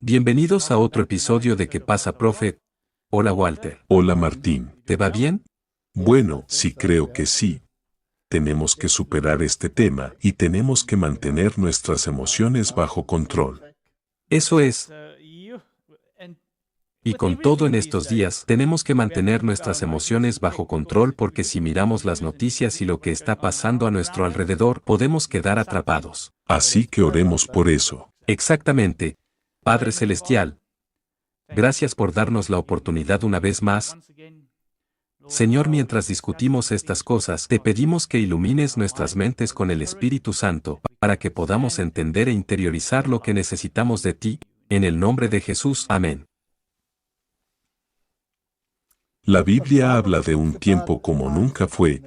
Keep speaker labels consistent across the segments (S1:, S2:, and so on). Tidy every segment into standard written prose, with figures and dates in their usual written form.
S1: Bienvenidos a otro episodio de ¿Qué pasa, profe? Hola, Walter.
S2: Hola Martín.
S1: ¿Te va bien?
S2: Bueno, sí creo que sí. Tenemos que superar este tema y tenemos que mantener nuestras emociones bajo control.
S1: Eso es. Y con todo en estos días, tenemos que mantener nuestras emociones bajo control porque si miramos las noticias y lo que está pasando a nuestro alrededor, podemos quedar atrapados.
S2: Así que oremos por eso.
S1: Exactamente. Padre Celestial, gracias por darnos la oportunidad una vez más. Señor, mientras discutimos estas cosas, te pedimos que ilumines nuestras mentes con el Espíritu Santo, para que podamos entender e interiorizar lo que necesitamos de ti, en el nombre de Jesús. Amén.
S2: La Biblia habla de un tiempo como nunca fue,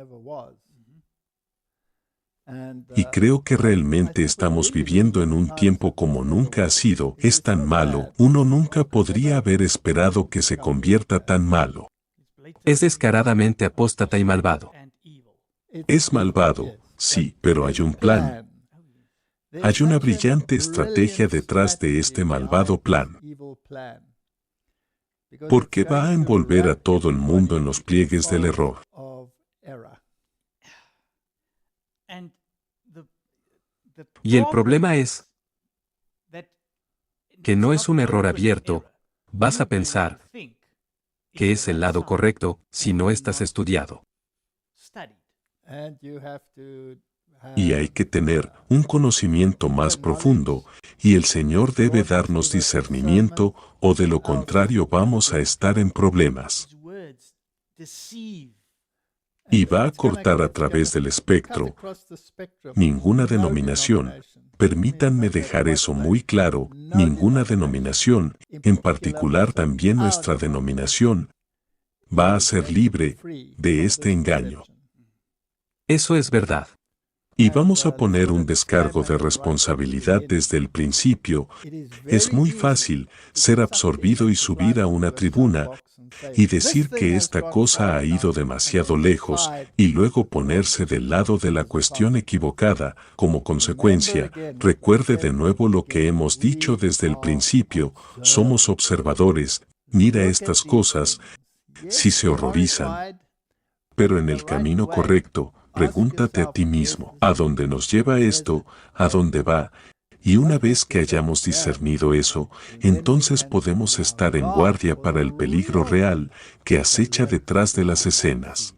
S2: y creo que realmente estamos viviendo en un tiempo como nunca ha sido. Es tan malo, uno nunca podría haber esperado que se convierta tan malo.
S1: Es descaradamente apóstata y malvado.
S2: Es malvado, sí, pero hay un plan. Hay una brillante estrategia detrás de este malvado plan, porque va a envolver a todo el mundo en los pliegues del error.
S1: Y el problema es que no es un error abierto. Vas a pensar que es el lado correcto si no estás estudiado.
S2: Y hay que tener un conocimiento más profundo, y el Señor debe darnos discernimiento, o de lo contrario vamos a estar en problemas. Y va a cortar a través del espectro. Ninguna denominación, permítanme dejar eso muy claro, ninguna denominación, en particular también nuestra denominación, va a ser libre de este engaño.
S1: Eso es verdad.
S2: Y vamos a poner un descargo de responsabilidad desde el principio. Es muy fácil ser absorbido y subir a una tribuna y decir que esta cosa ha ido demasiado lejos y luego ponerse del lado de la cuestión equivocada. Como consecuencia, recuerde de nuevo lo que hemos dicho desde el principio, somos observadores, mira estas cosas, si se horrorizan. Pero en el camino correcto, pregúntate a ti mismo, ¿a dónde nos lleva esto? ¿A dónde va? Y una vez que hayamos discernido eso, entonces podemos estar en guardia para el peligro real que acecha detrás de las escenas.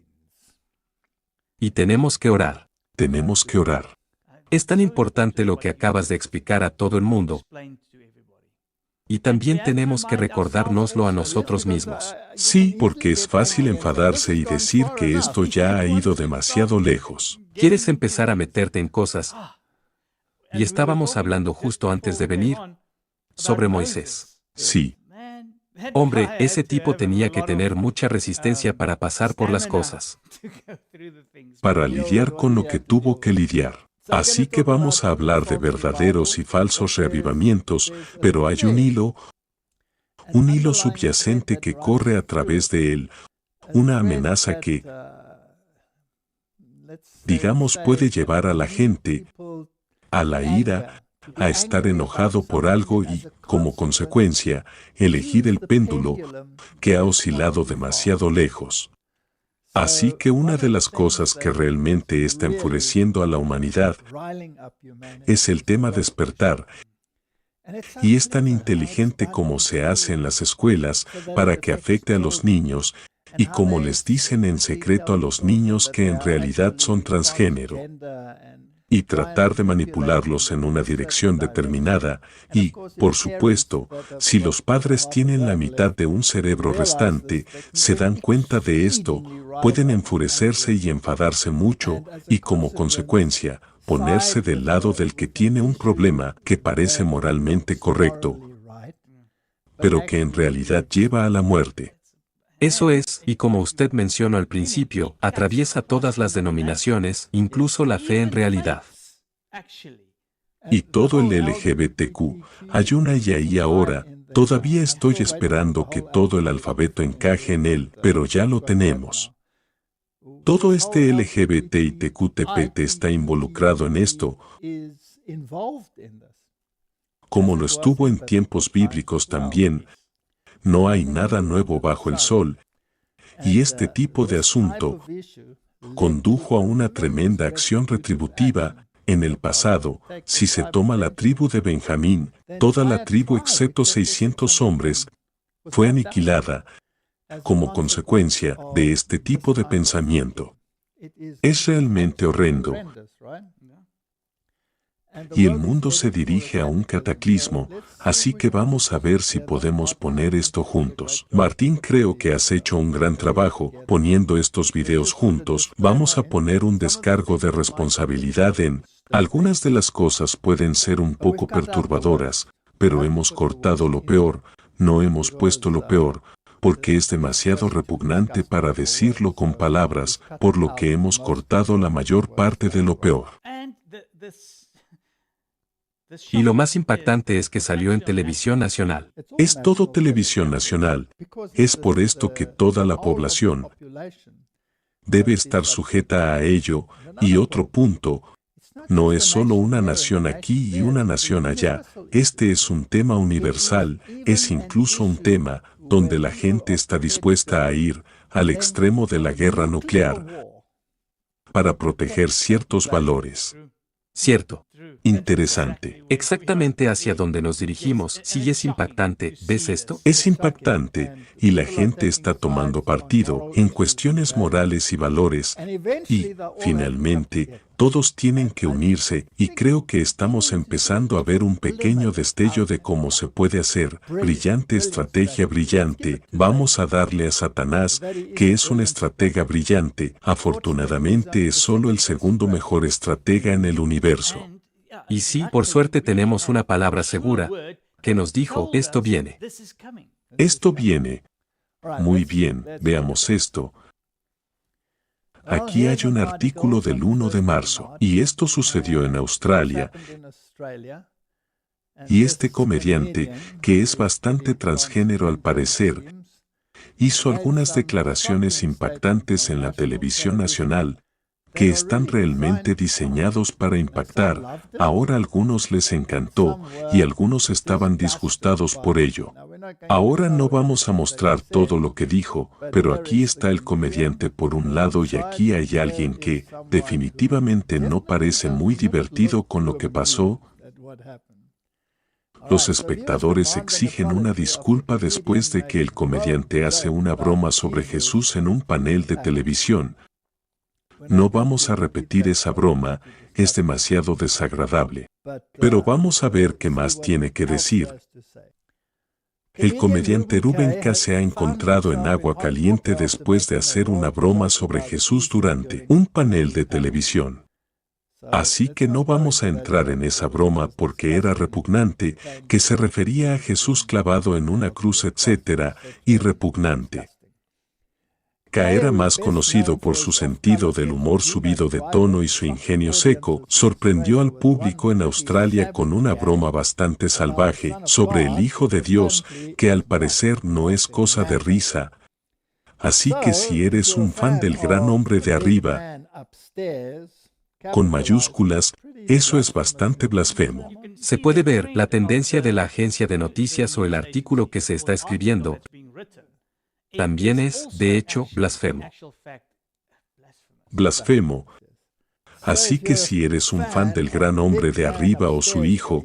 S1: Y tenemos que orar.
S2: Tenemos que orar.
S1: Es tan importante lo que acabas de explicar a todo el mundo. Y también tenemos que recordárnoslo a nosotros mismos.
S2: Sí, porque es fácil enfadarse y decir que esto ya ha ido demasiado lejos.
S1: ¿Quieres empezar a meterte en cosas? Y estábamos hablando justo antes de venir sobre Moisés.
S2: Sí,
S1: Hombre, ese tipo tenía que tener mucha resistencia para pasar por las cosas.
S2: para lidiar con lo que tuvo que lidiar. Así que vamos a hablar de verdaderos y falsos reavivamientos, pero hay un hilo subyacente que corre a través de él, una amenaza que, digamos, puede llevar a la gente a la ira, a estar enojado por algo y, como consecuencia, elegir el péndulo que ha oscilado demasiado lejos. Así que una de las cosas que realmente está enfureciendo a la humanidad es el tema despertar, y es tan inteligente como se hace en las escuelas para que afecte a los niños, y como les dicen en secreto a los niños que en realidad son transgénero, y tratar de manipularlos en una dirección determinada, y, por supuesto, si los padres tienen la mitad de un cerebro restante, se dan cuenta de esto, pueden enfurecerse y enfadarse mucho, y como consecuencia, ponerse del lado del que tiene un problema que parece moralmente correcto, pero que en realidad lleva a la muerte.
S1: Eso es, y como usted mencionó al principio, atraviesa todas las denominaciones, incluso la fe en realidad.
S2: Y todo el LGBTQ, hay una y ahí ahora, todavía estoy esperando que todo el alfabeto encaje en él, pero ya lo tenemos. Todo este LGBT y TQTPT está involucrado en esto. como lo estuvo en tiempos bíblicos también. No hay nada nuevo bajo el sol, y este tipo de asunto condujo a una tremenda acción retributiva. En el pasado, si se toma la tribu de Benjamín, toda la tribu excepto 600 hombres fue aniquilada como consecuencia de este tipo de pensamiento. Es realmente horrendo. Y el mundo se dirige a un cataclismo, así que vamos a ver si podemos poner esto juntos. Martín, creo que has hecho un gran trabajo poniendo estos videos juntos. Vamos a poner un descargo de responsabilidad en algunas de las cosas pueden ser un poco perturbadoras, pero hemos cortado lo peor, no hemos puesto lo peor, porque es demasiado repugnante para decirlo con palabras, por lo que hemos cortado la mayor parte de lo peor.
S1: Y lo más impactante es que salió en televisión nacional.
S2: Es todo televisión nacional. Es por esto que toda la población debe estar sujeta a ello. Y otro punto, no es solo una nación aquí y una nación allá. Este es un tema universal, es incluso un tema donde la gente está dispuesta a ir al extremo de la guerra nuclear para proteger ciertos valores.
S1: Cierto.
S2: Interesante.
S1: Exactamente hacia donde nos dirigimos. Sí, es impactante. ¿Ves esto?
S2: Es impactante, y la gente está tomando partido en cuestiones morales y valores, y, finalmente, todos tienen que unirse, y creo que estamos empezando a ver un pequeño destello de cómo se puede hacer. Brillante estrategia, brillante. Vamos a darle a Satanás, que es un estratega brillante. Afortunadamente es solo el segundo mejor estratega en el universo.
S1: Y sí, por suerte tenemos una palabra segura que nos dijo, esto viene.
S2: Esto viene. Muy bien, veamos esto. Aquí hay un artículo del 1 de marzo, y esto sucedió en Australia. Y este comediante, que es bastante transgénero al parecer, hizo algunas declaraciones impactantes en la televisión nacional, que están realmente diseñados para impactar. Ahora a algunos les encantó y algunos estaban disgustados por ello. Ahora no vamos a mostrar todo lo que dijo, pero aquí está el comediante por un lado y aquí hay alguien que definitivamente no parece muy divertido con lo que pasó. Los espectadores exigen una disculpa después de que el comediante hace una broma sobre Jesús en un panel de televisión. No vamos a repetir esa broma, es demasiado desagradable. Pero vamos a ver qué más tiene que decir. El comediante Rubén K. se ha encontrado en agua caliente después de hacer una broma sobre Jesús durante un panel de televisión. Así que no vamos a entrar en esa broma porque era repugnante, que se refería a Jesús clavado en una cruz, etc., y repugnante. K. era más conocido por su sentido del humor subido de tono y su ingenio seco, sorprendió al público en Australia con una broma bastante salvaje sobre el Hijo de Dios, que al parecer no es cosa de risa. Así que si eres un fan del gran hombre de arriba, con mayúsculas, eso es bastante blasfemo.
S1: Se puede ver la tendencia de la agencia de noticias o el artículo que se está escribiendo. También es, de hecho, blasfemo.
S2: Blasfemo. Así que si eres un fan del gran hombre de arriba o su hijo,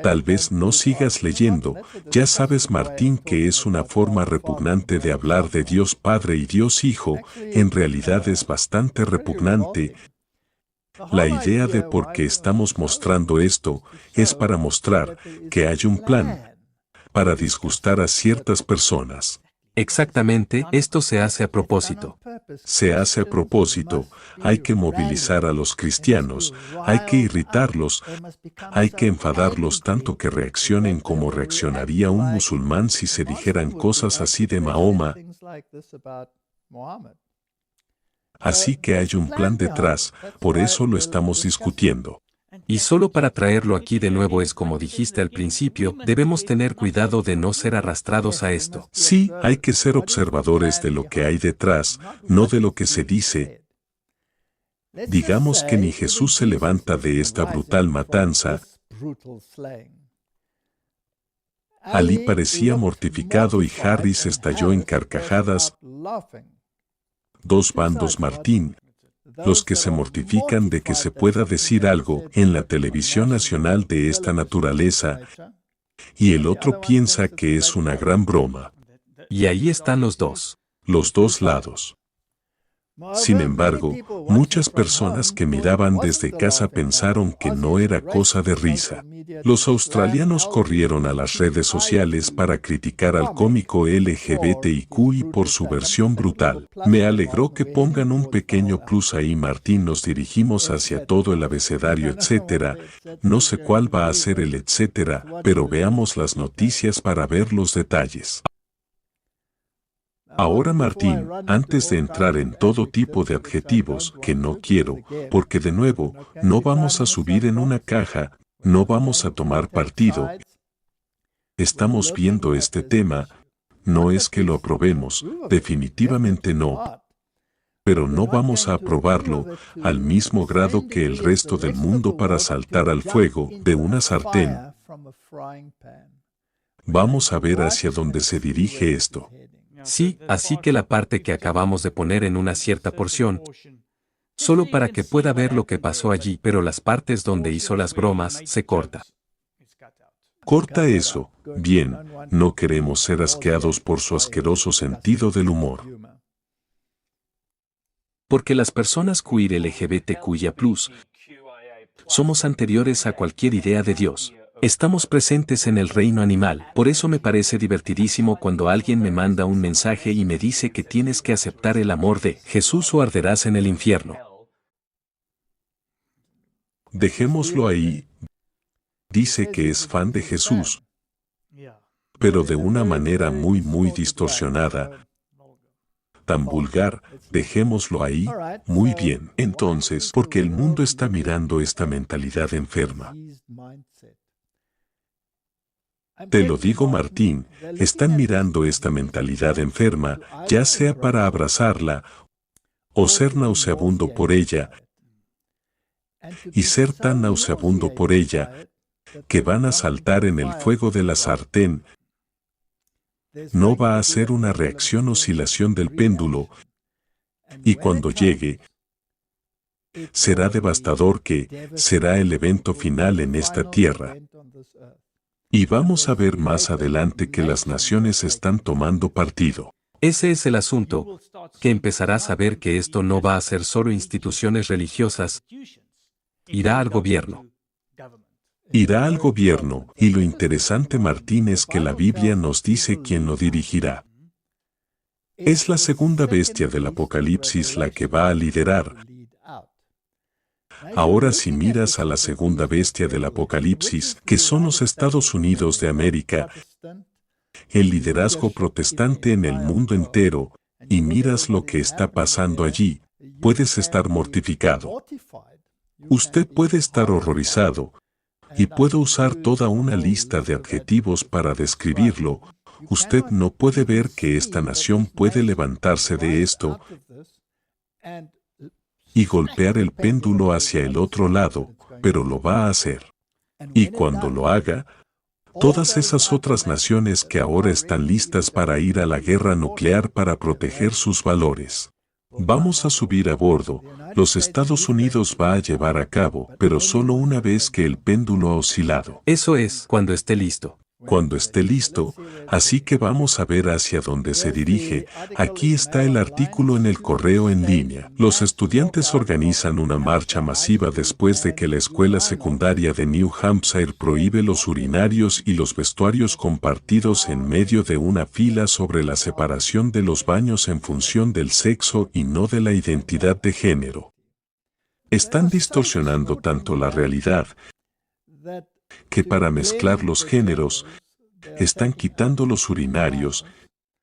S2: tal vez no sigas leyendo. Ya sabes, Martín, que es una forma repugnante de hablar de Dios Padre y Dios Hijo. En realidad es bastante repugnante. La idea de por qué estamos mostrando esto es para mostrar que hay un plan para disgustar a ciertas personas.
S1: Exactamente, esto se hace a propósito.
S2: Se hace a propósito, hay que movilizar a los cristianos, hay que irritarlos, hay que enfadarlos tanto que reaccionen como reaccionaría un musulmán si se dijeran cosas así de Mahoma. Así que hay un plan detrás, por eso lo estamos discutiendo.
S1: Y solo para traerlo aquí de nuevo es como dijiste al principio, debemos tener cuidado de no ser arrastrados a esto.
S2: Sí, hay que ser observadores de lo que hay detrás, no de lo que se dice. Digamos que ni Jesús se levanta de esta brutal matanza, Ali parecía mortificado y Harris estalló en carcajadas. Dos bandos, Martín. Los que se mortifican de que se pueda decir algo en la televisión nacional de esta naturaleza, y el otro piensa que es una gran broma.
S1: Y ahí están los dos
S2: lados. Sin embargo, muchas personas que miraban desde casa pensaron que no era cosa de risa. Los australianos corrieron a las redes sociales para criticar al cómico LGBTIQ por su versión brutal. Me alegró que pongan un pequeño plus ahí. Martín, nos dirigimos hacia todo el abecedario, etcétera. No sé cuál va a ser el etcétera, pero veamos las noticias para ver los detalles. Ahora, Martín, antes de entrar en todo tipo de adjetivos, que no quiero, porque de nuevo, no vamos a subir en una caja, no vamos a tomar partido. Estamos viendo este tema, no es que lo aprobemos, definitivamente no. Pero no vamos a aprobarlo al mismo grado que el resto del mundo para saltar al fuego de una sartén. Vamos a ver hacia dónde se dirige esto.
S1: Sí, así que la parte que acabamos de poner en una cierta porción, solo para que pueda ver lo que pasó allí, pero las partes donde hizo las bromas se corta.
S2: Corta eso. Bien, no queremos ser asqueados por su asqueroso sentido del humor.
S1: Porque las personas queer LGBTQIA+, somos anteriores a cualquier idea de Dios. Estamos presentes en el reino animal. Por eso me parece divertidísimo cuando alguien me manda un mensaje y me dice que tienes que aceptar el amor de Jesús o arderás en el infierno.
S2: Dejémoslo ahí. Dice que es fan de Jesús, pero de una manera muy distorsionada, tan vulgar. Dejémoslo ahí. Muy bien. Entonces, porque el mundo está mirando esta mentalidad enferma. Te lo digo, Martín, están mirando esta mentalidad enferma, ya sea para abrazarla o ser nauseabundo por ella, y ser tan nauseabundo por ella que van a saltar en el fuego de la sartén. No va a ser una reacción, oscilación del péndulo, y cuando llegue, será devastador, que será el evento final en esta tierra. Y vamos a ver más adelante que las naciones están tomando partido.
S1: Ese es el asunto, que empezarás a ver que esto no va a ser solo instituciones religiosas, irá al gobierno.
S2: Irá al gobierno, y lo interesante, Martín, es que la Biblia nos dice quién lo dirigirá. Es la segunda bestia del Apocalipsis la que va a liderar. Ahora, si miras a la segunda bestia del Apocalipsis, que son los Estados Unidos de América, el liderazgo protestante en el mundo entero, y miras lo que está pasando allí, puedes estar mortificado. Usted puede estar horrorizado, y puedo usar toda una lista de adjetivos para describirlo. Usted no puede ver que esta nación puede levantarse de esto y golpear el péndulo hacia el otro lado, pero lo va a hacer. Y cuando lo haga, todas esas otras naciones que ahora están listas para ir a la guerra nuclear para proteger sus valores, vamos a subir a bordo. Los Estados Unidos va a llevar a cabo, pero solo una vez que el péndulo ha oscilado.
S1: Eso es, cuando esté listo.
S2: Cuando esté listo, así que vamos a ver hacia dónde se dirige. Aquí está el artículo en el correo en línea. Los estudiantes organizan una marcha masiva después de que la escuela secundaria de New Hampshire prohíbe los urinarios y los vestuarios compartidos en medio de una fila sobre la separación de los baños en función del sexo y no de la identidad de género. Están distorsionando tanto la realidad que para mezclar los géneros, están quitando los urinarios,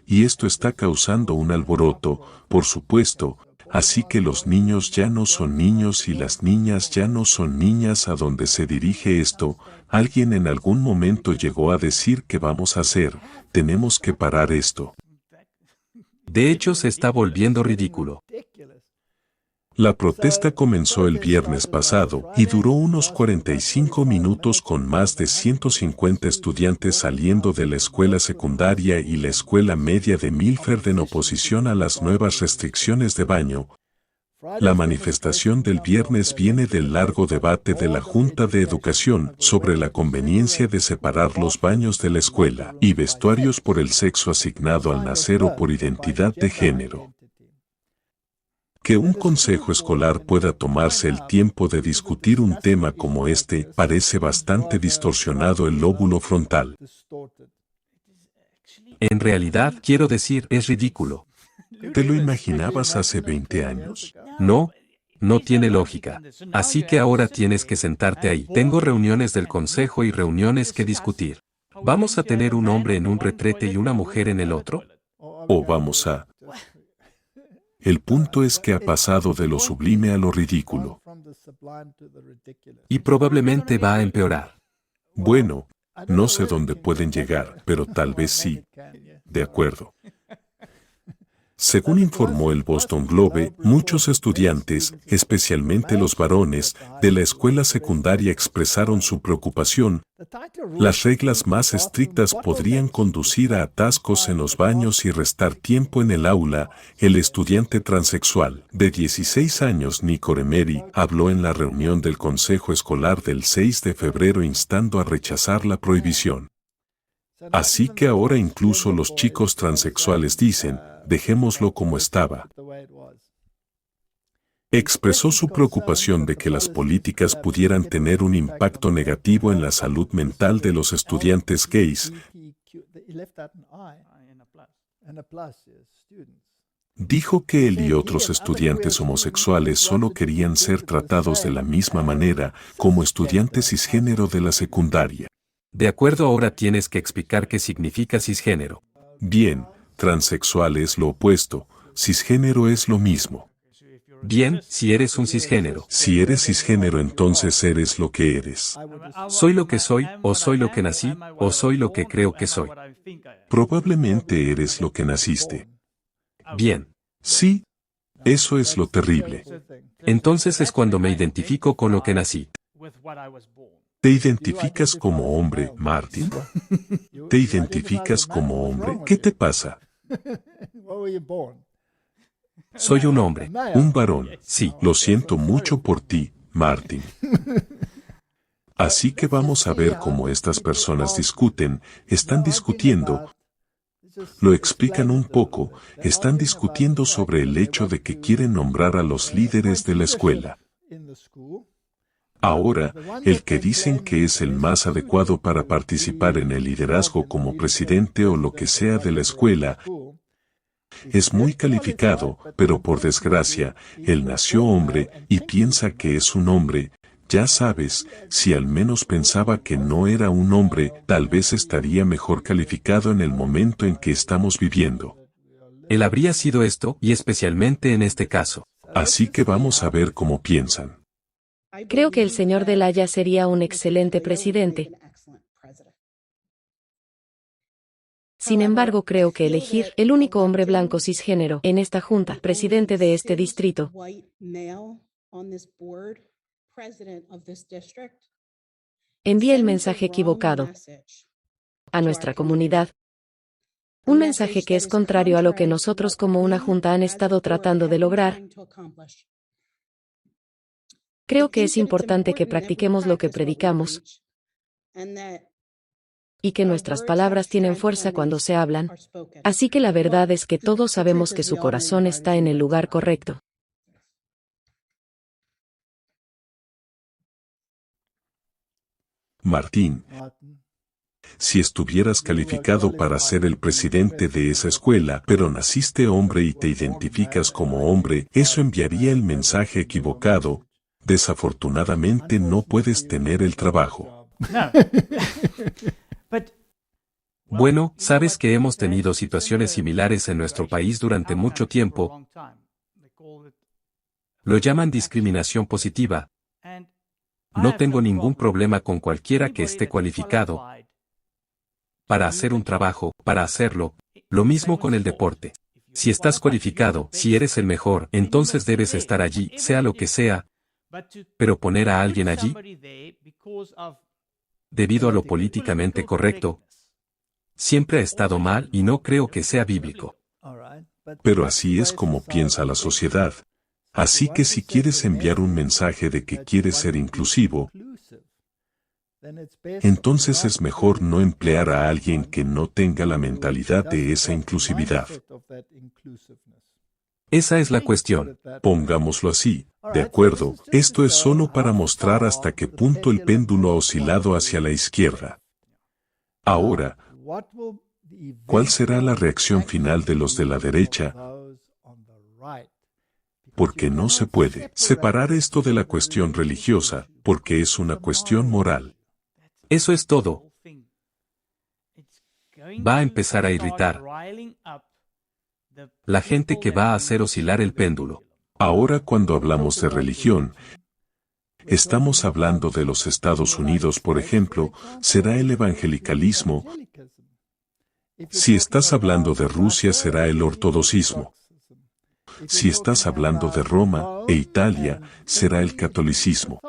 S2: y esto está causando un alboroto, por supuesto, así que los niños ya no son niños y las niñas ya no son niñas. ¿A dónde se dirige esto? Alguien en algún momento llegó a decir que vamos a hacer, tenemos que parar esto.
S1: De hecho, se está volviendo ridículo.
S2: La protesta comenzó el viernes pasado y duró unos 45 minutos con más de 150 estudiantes saliendo de la escuela secundaria y la escuela media de Milford en oposición a las nuevas restricciones de baño. La manifestación del viernes viene del largo debate de la Junta de Educación sobre la conveniencia de separar los baños de la escuela y vestuarios por el sexo asignado al nacer o por identidad de género. Que un consejo escolar pueda tomarse el tiempo de discutir un tema como este parece bastante distorsionado el lóbulo frontal.
S1: En realidad, quiero decir, es ridículo.
S2: ¿Te lo imaginabas hace 20 años?
S1: No, no tiene lógica. Así que ahora tienes que sentarte ahí. Tengo reuniones del consejo y reuniones que discutir. ¿Vamos a tener un hombre en un retrete y una mujer en el otro?
S2: ¿O vamos a...? El punto es que ha pasado de lo sublime a lo ridículo.
S1: Y probablemente va a empeorar.
S2: Bueno, no sé dónde pueden llegar, pero tal vez sí. De acuerdo. Según informó el Boston Globe, muchos estudiantes, especialmente los varones, de la escuela secundaria expresaron su preocupación. Las reglas más estrictas podrían conducir a atascos en los baños y restar tiempo en el aula. El estudiante transexual, de 16 años Nico Emery, habló en la reunión del consejo escolar del 6 de febrero instando a rechazar la prohibición. Así que ahora incluso los chicos transexuales dicen, dejémoslo como estaba. Expresó su preocupación de que las políticas pudieran tener un impacto negativo en la salud mental de los estudiantes gays. Dijo que él y otros estudiantes homosexuales solo querían ser tratados de la misma manera como estudiantes cisgénero de la secundaria.
S1: De acuerdo, ahora tienes que explicar qué significa cisgénero.
S2: Bien, transexual es lo opuesto, cisgénero es lo mismo.
S1: Bien, si eres un cisgénero.
S2: Si eres cisgénero, entonces eres lo que eres.
S1: Soy lo que soy, o soy lo que nací, o soy lo que creo que soy.
S2: Probablemente eres lo que naciste.
S1: Bien.
S2: Sí, eso es lo terrible.
S1: Entonces es cuando me identifico con lo que nací.
S2: ¿Te identificas como hombre, Martin? ¿Te identificas como hombre? ¿Qué te pasa?
S1: Soy un hombre.
S2: Un varón.
S1: Sí.
S2: Lo siento mucho por ti, Martin. Así que vamos a ver cómo estas personas discuten, están discutiendo. Lo explican un poco, están discutiendo sobre el hecho de que quieren nombrar a los líderes de la escuela. Ahora, el que dicen que es el más adecuado para participar en el liderazgo como presidente o lo que sea de la escuela, es muy calificado, pero por desgracia, él nació hombre y piensa que es un hombre. Ya sabes, si al menos pensaba que no era un hombre, tal vez estaría mejor calificado en el momento en que estamos viviendo.
S1: Él habría sido esto, y especialmente en este caso.
S2: Así que vamos a ver cómo piensan.
S3: Creo que el señor Delaya sería un excelente presidente. Sin embargo, creo que elegir el único hombre blanco cisgénero en esta junta, presidente de este distrito, envía el mensaje equivocado a nuestra comunidad. Un mensaje que es contrario a lo que nosotros como una junta han estado tratando de lograr. Creo que es importante que practiquemos lo que predicamos y que nuestras palabras tienen fuerza cuando se hablan. Así que la verdad es que todos sabemos que su corazón está en el lugar correcto.
S2: Martín, si estuvieras calificado para ser el presidente de esa escuela, pero naciste hombre y te identificas como hombre, eso enviaría el mensaje equivocado. Desafortunadamente no puedes tener el trabajo.
S1: Bueno, sabes que hemos tenido situaciones similares en nuestro país durante mucho tiempo. Lo llaman discriminación positiva. No tengo ningún problema con cualquiera que esté cualificado para hacer un trabajo, para hacerlo. Lo mismo con el deporte. Si estás cualificado, si eres el mejor, entonces debes estar allí, sea lo que sea, pero poner a alguien allí, debido a lo políticamente correcto, siempre ha estado mal y no creo que sea bíblico.
S2: Pero así es como piensa la sociedad. Así que si quieres enviar un mensaje de que quieres ser inclusivo, entonces es mejor no emplear a alguien que no tenga la mentalidad de esa inclusividad.
S1: Esa es la cuestión.
S2: Pongámoslo así, de acuerdo, esto es solo para mostrar hasta qué punto el péndulo ha oscilado hacia la izquierda. Ahora, ¿cuál será la reacción final de los de la derecha? Porque no se puede separar esto de la cuestión religiosa, porque es una cuestión moral.
S1: Eso es todo. Va a empezar a irritar la gente que va a hacer oscilar el péndulo.
S2: Ahora cuando hablamos de religión, estamos hablando de los Estados Unidos, por ejemplo, será el evangelicalismo. Si estás hablando de Rusia, será el ortodoxismo. Si estás hablando de Roma e Italia, será el catolicismo.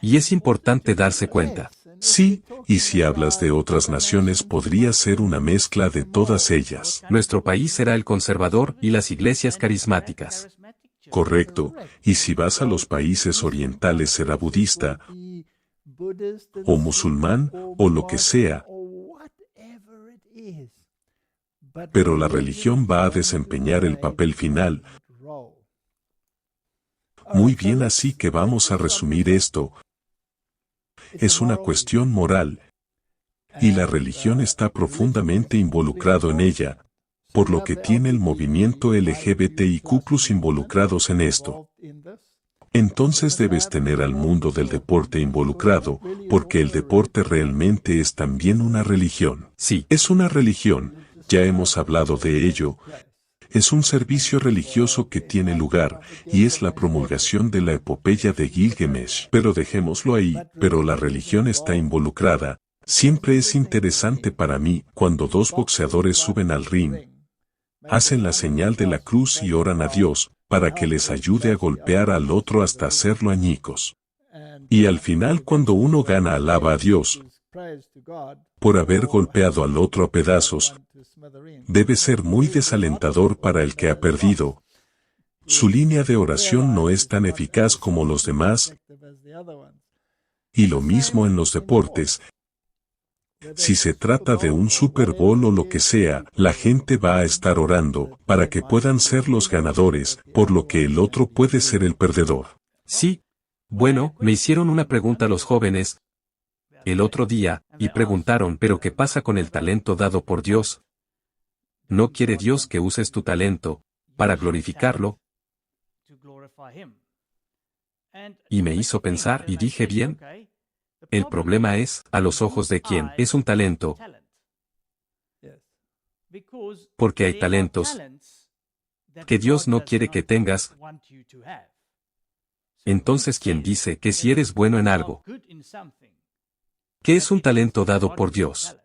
S1: Y es importante darse cuenta.
S2: Sí, y si hablas de otras naciones podría ser una mezcla de todas ellas.
S1: Nuestro país será el conservador y las iglesias carismáticas.
S2: Correcto, y si vas a los países orientales será budista, o musulmán, o lo que sea. Pero la religión va a desempeñar el papel final. Muy bien, así que vamos a resumir esto. Es una cuestión moral, y la religión está profundamente involucrado en ella, por lo que tiene el movimiento LGBTIQ+ involucrados en esto. Entonces debes tener al mundo del deporte involucrado, porque el deporte realmente es también una religión.
S1: Sí.
S2: Es una religión, ya hemos hablado de ello. Es un servicio religioso que tiene lugar, y es la promulgación de la epopeya de Gilgamesh. Pero dejémoslo ahí, pero la religión está involucrada. Siempre es interesante para mí, cuando dos boxeadores suben al ring, hacen la señal de la cruz y oran a Dios, para que les ayude a golpear al otro hasta hacerlo añicos. Y al final cuando uno gana alaba a Dios por haber golpeado al otro a pedazos. Debe ser muy desalentador para el que ha perdido. Su línea de oración no es tan eficaz como los demás. Y lo mismo en los deportes. Si se trata de un Super Bowl o lo que sea, la gente va a estar orando para que puedan ser los ganadores, por lo que el otro puede ser el perdedor.
S1: Sí. Bueno, me hicieron una pregunta los jóvenes el otro día, y preguntaron, ¿pero qué pasa con el talento dado por Dios? ¿No quiere Dios que uses tu talento para glorificarlo? Y me hizo pensar y dije, bien, el problema es, a los ojos de quién es un talento, porque hay talentos que Dios no quiere que tengas. Entonces, ¿quién dice que si eres bueno en algo, que es un talento dado por Dios?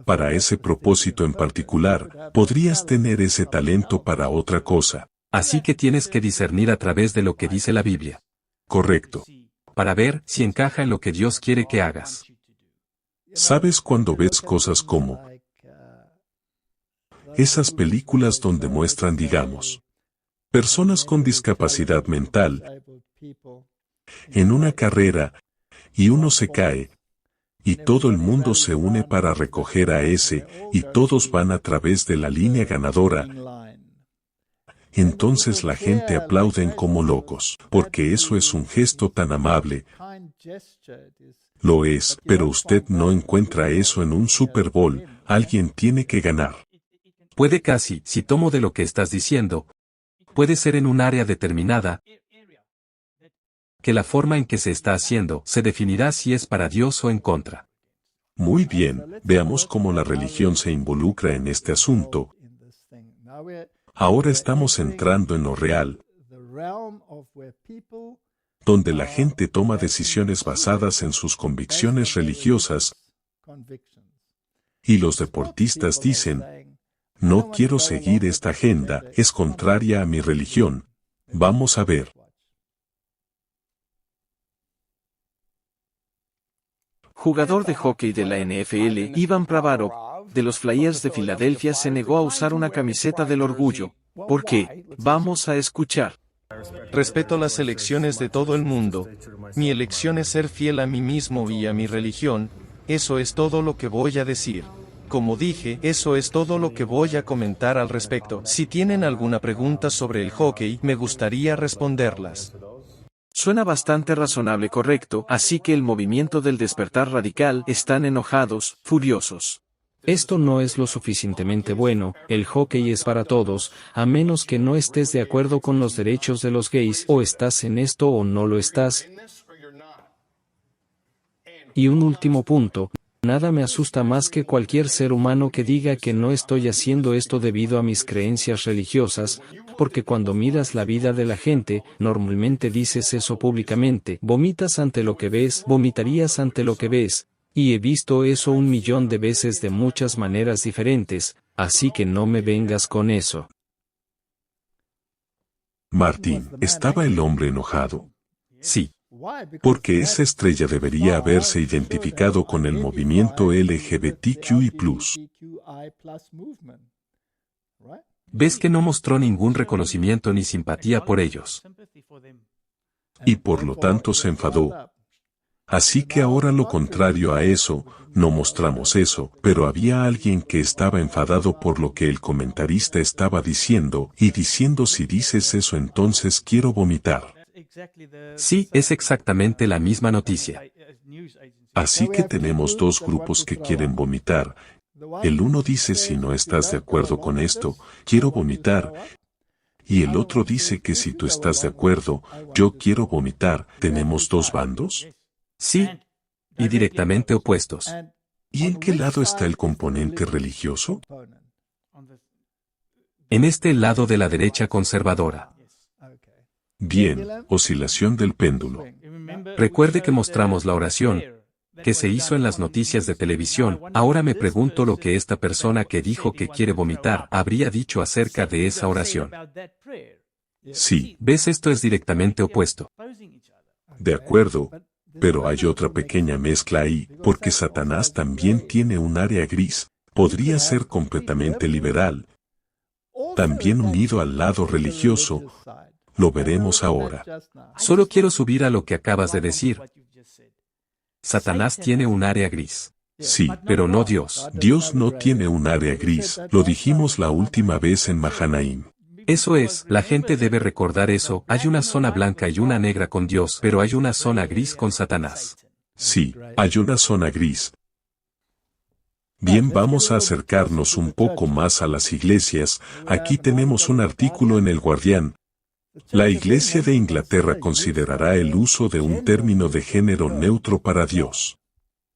S2: Para ese propósito en particular, podrías tener ese talento para otra cosa.
S1: Así que tienes que discernir a través de lo que dice la Biblia.
S2: Correcto.
S1: Para ver si encaja en lo que Dios quiere que hagas.
S2: ¿Sabes cuando ves cosas como esas películas donde muestran, digamos, personas con discapacidad mental en una carrera, y uno se cae, y todo el mundo se une para recoger a ese, y todos van a través de la línea ganadora? Entonces la gente aplauden como locos, porque eso es un gesto tan amable. Lo es, pero usted no encuentra eso en un Super Bowl. Alguien tiene que ganar.
S1: Puede casi, si tomo de lo que estás diciendo, puede ser en un área determinada, que la forma en que se está haciendo se definirá si es para Dios o en contra.
S2: Muy bien, veamos cómo la religión se involucra en este asunto. Ahora estamos entrando en lo real, donde la gente toma decisiones basadas en sus convicciones religiosas, y los deportistas dicen, No quiero seguir esta agenda, es contraria a mi religión. Vamos a ver.
S4: Jugador de hockey de la NFL, Ivan Pravarov, de los Flyers de Filadelfia, se negó a usar una camiseta del orgullo. ¿Por qué? Vamos a escuchar.
S5: Respeto las elecciones de todo el mundo. Mi elección es ser fiel a mí mismo y a mi religión. Eso es todo lo que voy a decir. Como dije, eso es todo lo que voy a comentar al respecto. Si tienen alguna pregunta sobre el hockey, me gustaría responderlas.
S4: Suena bastante razonable, correcto, así que el movimiento del despertar radical están enojados, furiosos.
S6: Esto no es lo suficientemente bueno, el hockey es para todos, a menos que no estés de acuerdo con los derechos de los gays, o estás en esto o no lo estás. Y un último punto. Nada me asusta más que cualquier ser humano que diga que no estoy haciendo esto debido a mis creencias religiosas, porque cuando miras la vida de la gente, normalmente dices eso públicamente, vomitas ante lo que ves, vomitarías ante lo que ves, y he visto eso 1.000.000 de veces de muchas maneras diferentes, así que no me vengas con eso.
S2: Martín, ¿estaba el hombre enojado?
S1: Sí.
S2: Porque esa estrella debería haberse identificado con el movimiento LGBTQI+.
S1: ¿Ves que no mostró ningún reconocimiento ni simpatía por ellos?
S2: Y por lo tanto se enfadó. Así que ahora lo contrario a eso, no mostramos eso, pero había alguien que estaba enfadado por lo que el comentarista estaba diciendo, y diciendo si dices eso entonces quiero vomitar.
S1: Sí, es exactamente la misma noticia.
S2: Así que tenemos dos grupos que quieren vomitar. El uno dice si no estás de acuerdo con esto, quiero vomitar. Y el otro dice que si tú estás de acuerdo, yo quiero vomitar. ¿Tenemos dos bandos?
S1: Sí, y directamente opuestos.
S2: ¿Y en qué lado está el componente religioso?
S1: En este lado de la derecha conservadora.
S2: Bien, oscilación del péndulo.
S1: Recuerde que mostramos la oración que se hizo en las noticias de televisión. Ahora me pregunto lo que esta persona que dijo que quiere vomitar habría dicho acerca de esa oración.
S2: Sí,
S1: ¿Ves? Esto es directamente opuesto.
S2: de acuerdo, pero hay otra pequeña mezcla ahí, porque Satanás también tiene un área gris. Podría ser completamente liberal, también unido al lado religioso. Lo veremos ahora.
S1: Solo quiero subir a lo que acabas de decir. Satanás tiene un área gris.
S2: Sí,
S1: Pero no Dios.
S2: Dios no tiene un área gris, lo dijimos la última vez en Mahanaim.
S1: Eso es, la gente debe recordar eso. Hay una zona blanca y una negra con Dios, pero hay una zona gris con Satanás.
S2: Sí, hay una zona gris. Bien, vamos a acercarnos un poco más a las iglesias. Aquí tenemos un artículo en El Guardián. La Iglesia de Inglaterra considerará el uso de un término de género neutro para Dios.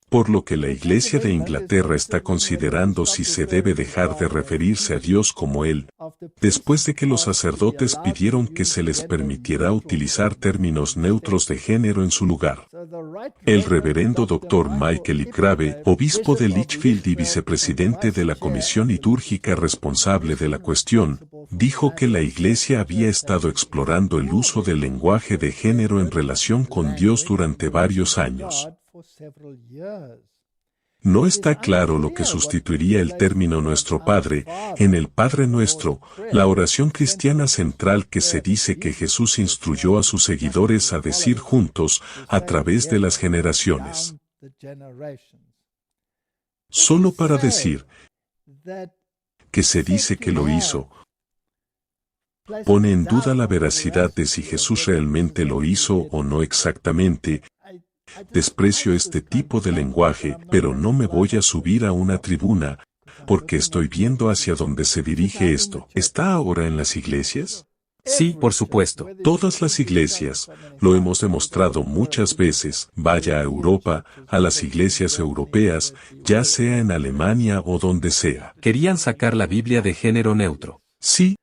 S2: Por lo que la Iglesia de Inglaterra está considerando si se debe dejar de referirse a Dios como Él, después de que los sacerdotes pidieron que se les permitiera utilizar términos neutros de género en su lugar. El reverendo Dr. Michael Ipgrave, obispo de Lichfield y vicepresidente de la Comisión Litúrgica responsable de la cuestión, dijo que la Iglesia había estado explorando el uso del lenguaje de género en relación con Dios durante varios años. No está claro lo que sustituiría el término Nuestro Padre. En el Padre Nuestro, la oración cristiana central que se dice que Jesús instruyó a sus seguidores a decir juntos a través de las generaciones. Solo para decir que se dice que lo hizo, pone en duda la veracidad de si Jesús realmente lo hizo o no exactamente. Desprecio este tipo de lenguaje, pero no me voy a subir a una tribuna, porque estoy viendo hacia dónde se dirige esto. ¿Está ahora en las iglesias?
S1: Sí, por supuesto.
S2: Todas las iglesias, lo hemos demostrado muchas veces, vaya a Europa, a las iglesias europeas, ya sea en Alemania o donde sea.
S1: Querían sacar la Biblia de género neutro.
S2: Sí,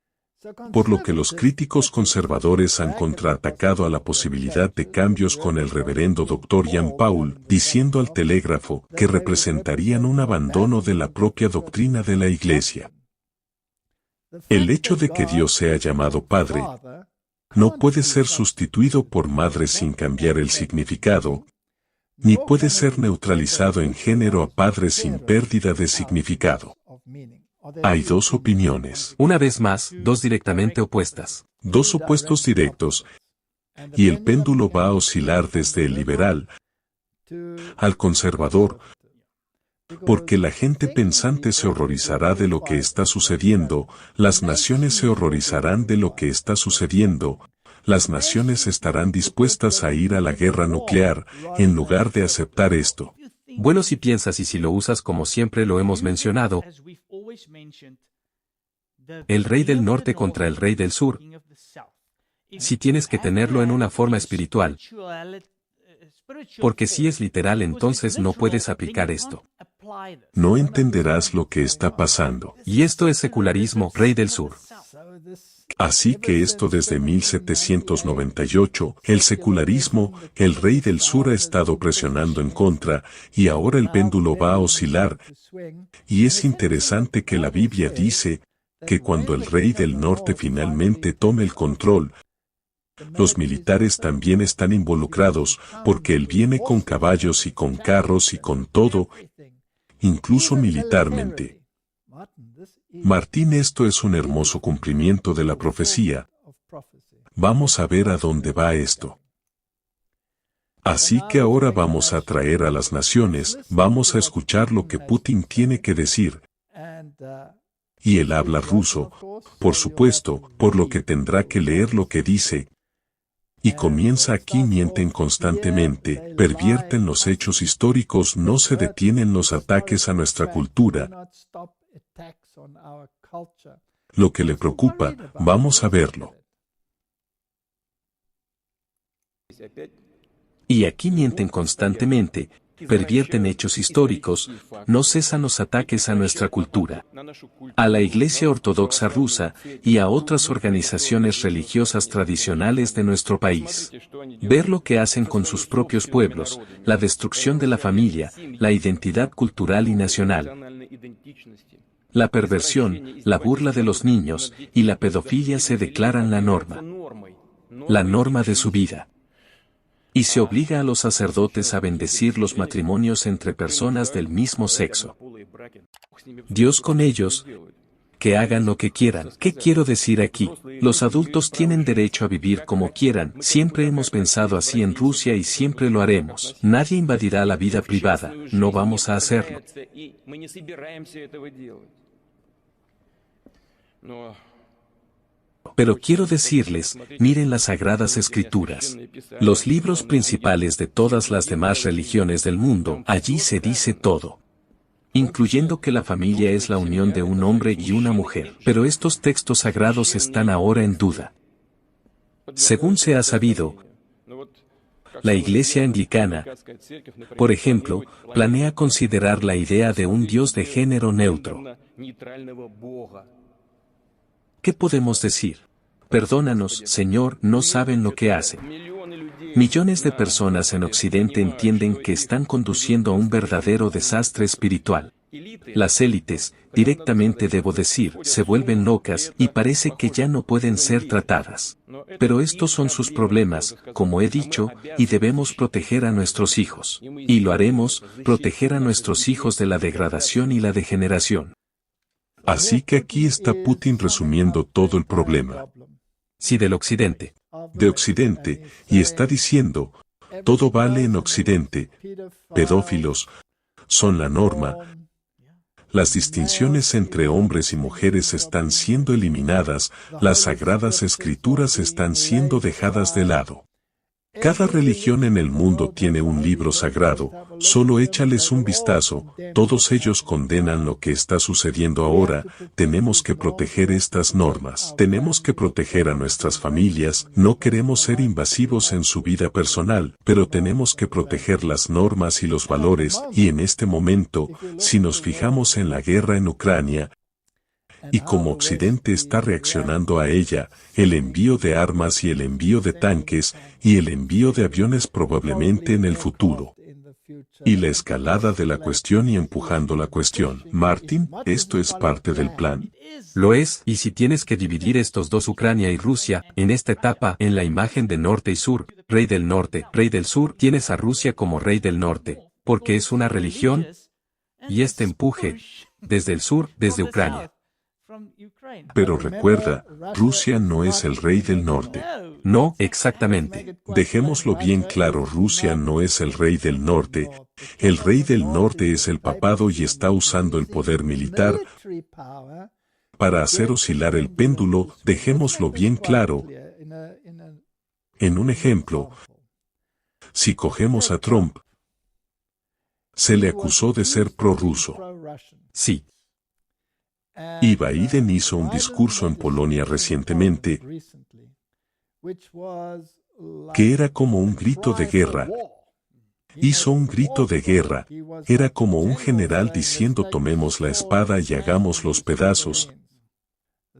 S2: por lo que los críticos conservadores han contraatacado a la posibilidad de cambios con el reverendo Dr. Ian Paul, diciendo al Telégrafo que representarían un abandono de la propia doctrina de la Iglesia. El hecho de que Dios sea llamado Padre no puede ser sustituido por madre sin cambiar el significado, ni puede ser neutralizado en género a padre sin pérdida de significado. Hay dos opiniones,
S1: Una vez más, dos directamente opuestas.
S2: dos opuestos directos, y el péndulo va a oscilar desde el liberal al conservador, porque la gente pensante se horrorizará de lo que está sucediendo, las naciones se horrorizarán de lo que está sucediendo, las naciones estarán dispuestas a ir a la guerra nuclear, en lugar de aceptar esto.
S1: Bueno, si piensas y si lo usas como siempre lo hemos mencionado, el rey del norte contra el rey del sur, si tienes que tenerlo en una forma espiritual, porque si es literal entonces no puedes aplicar esto.
S2: No entenderás lo que está pasando.
S1: Y esto es secularismo, rey del sur.
S2: Así que esto desde 1798, el secularismo, el rey del sur ha estado presionando en contra, y ahora el péndulo va a oscilar. Y es interesante que la Biblia dice que cuando el rey del norte finalmente tome el control, los militares también están involucrados, porque él viene con caballos y con carros y con todo, incluso militarmente. Martín, esto es un hermoso cumplimiento de la profecía. Vamos a ver a dónde va esto. Así que ahora vamos a traer a las naciones, vamos a escuchar lo que Putin tiene que decir. Y él habla ruso, por supuesto, por lo que tendrá que leer lo que dice. Y comienza aquí: mienten constantemente, pervierten los hechos históricos, no se detienen los ataques a nuestra cultura. Lo que le preocupa, vamos a verlo.
S1: Y aquí mienten constantemente, pervierten hechos históricos, no cesan los ataques a nuestra cultura, a la Iglesia Ortodoxa rusa y a otras organizaciones religiosas tradicionales de nuestro país. Ver lo que hacen con sus propios pueblos, la destrucción de la familia, la identidad cultural y nacional. La perversión, la burla de los niños y la pedofilia se declaran la norma de su vida. Y se obliga a los sacerdotes a bendecir los matrimonios entre personas del mismo sexo. Dios con ellos, que hagan lo que quieran. ¿Qué quiero decir aquí? Los adultos tienen derecho a vivir como quieran. Siempre hemos pensado así en Rusia y siempre lo haremos. Nadie invadirá la vida privada, no vamos a hacerlo. Pero quiero decirles, miren las Sagradas Escrituras. Los libros principales de todas las demás religiones del mundo, allí se dice todo. Incluyendo que la familia es la unión de un hombre y una mujer. Pero estos textos sagrados están ahora en duda. Según se ha sabido, la Iglesia Anglicana, por ejemplo, planea considerar la idea de un Dios de género neutro. ¿Qué podemos decir? Perdónanos, Señor, no saben lo que hacen. Millones de personas en Occidente entienden que están conduciendo a un verdadero desastre espiritual. Las élites, directamente debo decir, se vuelven locas y parece que ya no pueden ser tratadas. Pero estos son sus problemas, como he dicho, y debemos proteger a nuestros hijos. Y lo haremos, proteger a nuestros hijos de la degradación y la degeneración.
S2: Así que aquí está Putin resumiendo todo el problema.
S1: Sí, del Occidente.
S2: De Occidente, y está diciendo, todo vale en Occidente, pedófilos son la norma, las distinciones entre hombres y mujeres están siendo eliminadas, las sagradas escrituras están siendo dejadas de lado. Cada religión en el mundo tiene un libro sagrado, solo échales un vistazo, todos ellos condenan lo que está sucediendo ahora, tenemos que proteger estas normas, tenemos que proteger a nuestras familias, no queremos ser invasivos en su vida personal, pero tenemos que proteger las normas y los valores, y en este momento, si nos fijamos en la guerra en Ucrania, y como Occidente está reaccionando a ella, el envío de armas y el envío de tanques, y el envío de aviones probablemente en el futuro. y la escalada de la cuestión y empujando la cuestión. Martin, ¿esto es parte del plan?
S1: Lo es, y si tienes que dividir estos dos, Ucrania y Rusia, en esta etapa, en la imagen de norte y sur, rey del norte, rey del sur, tienes a Rusia como rey del norte, porque es una religión, y este empuje, desde el sur, desde Ucrania.
S2: Pero recuerda, Rusia no es el rey del norte.
S1: No, exactamente.
S2: Dejémoslo bien claro, Rusia no es el rey del norte. El rey del norte es el papado y está usando el poder militar para hacer oscilar el péndulo, dejémoslo bien claro. En un ejemplo, si cogemos a Trump, se le acusó de ser prorruso.
S1: Sí.
S2: Y Biden hizo un discurso en Polonia recientemente que era como un grito de guerra. Hizo un grito de guerra. Era como un general diciendo tomemos la espada y hagamos los pedazos.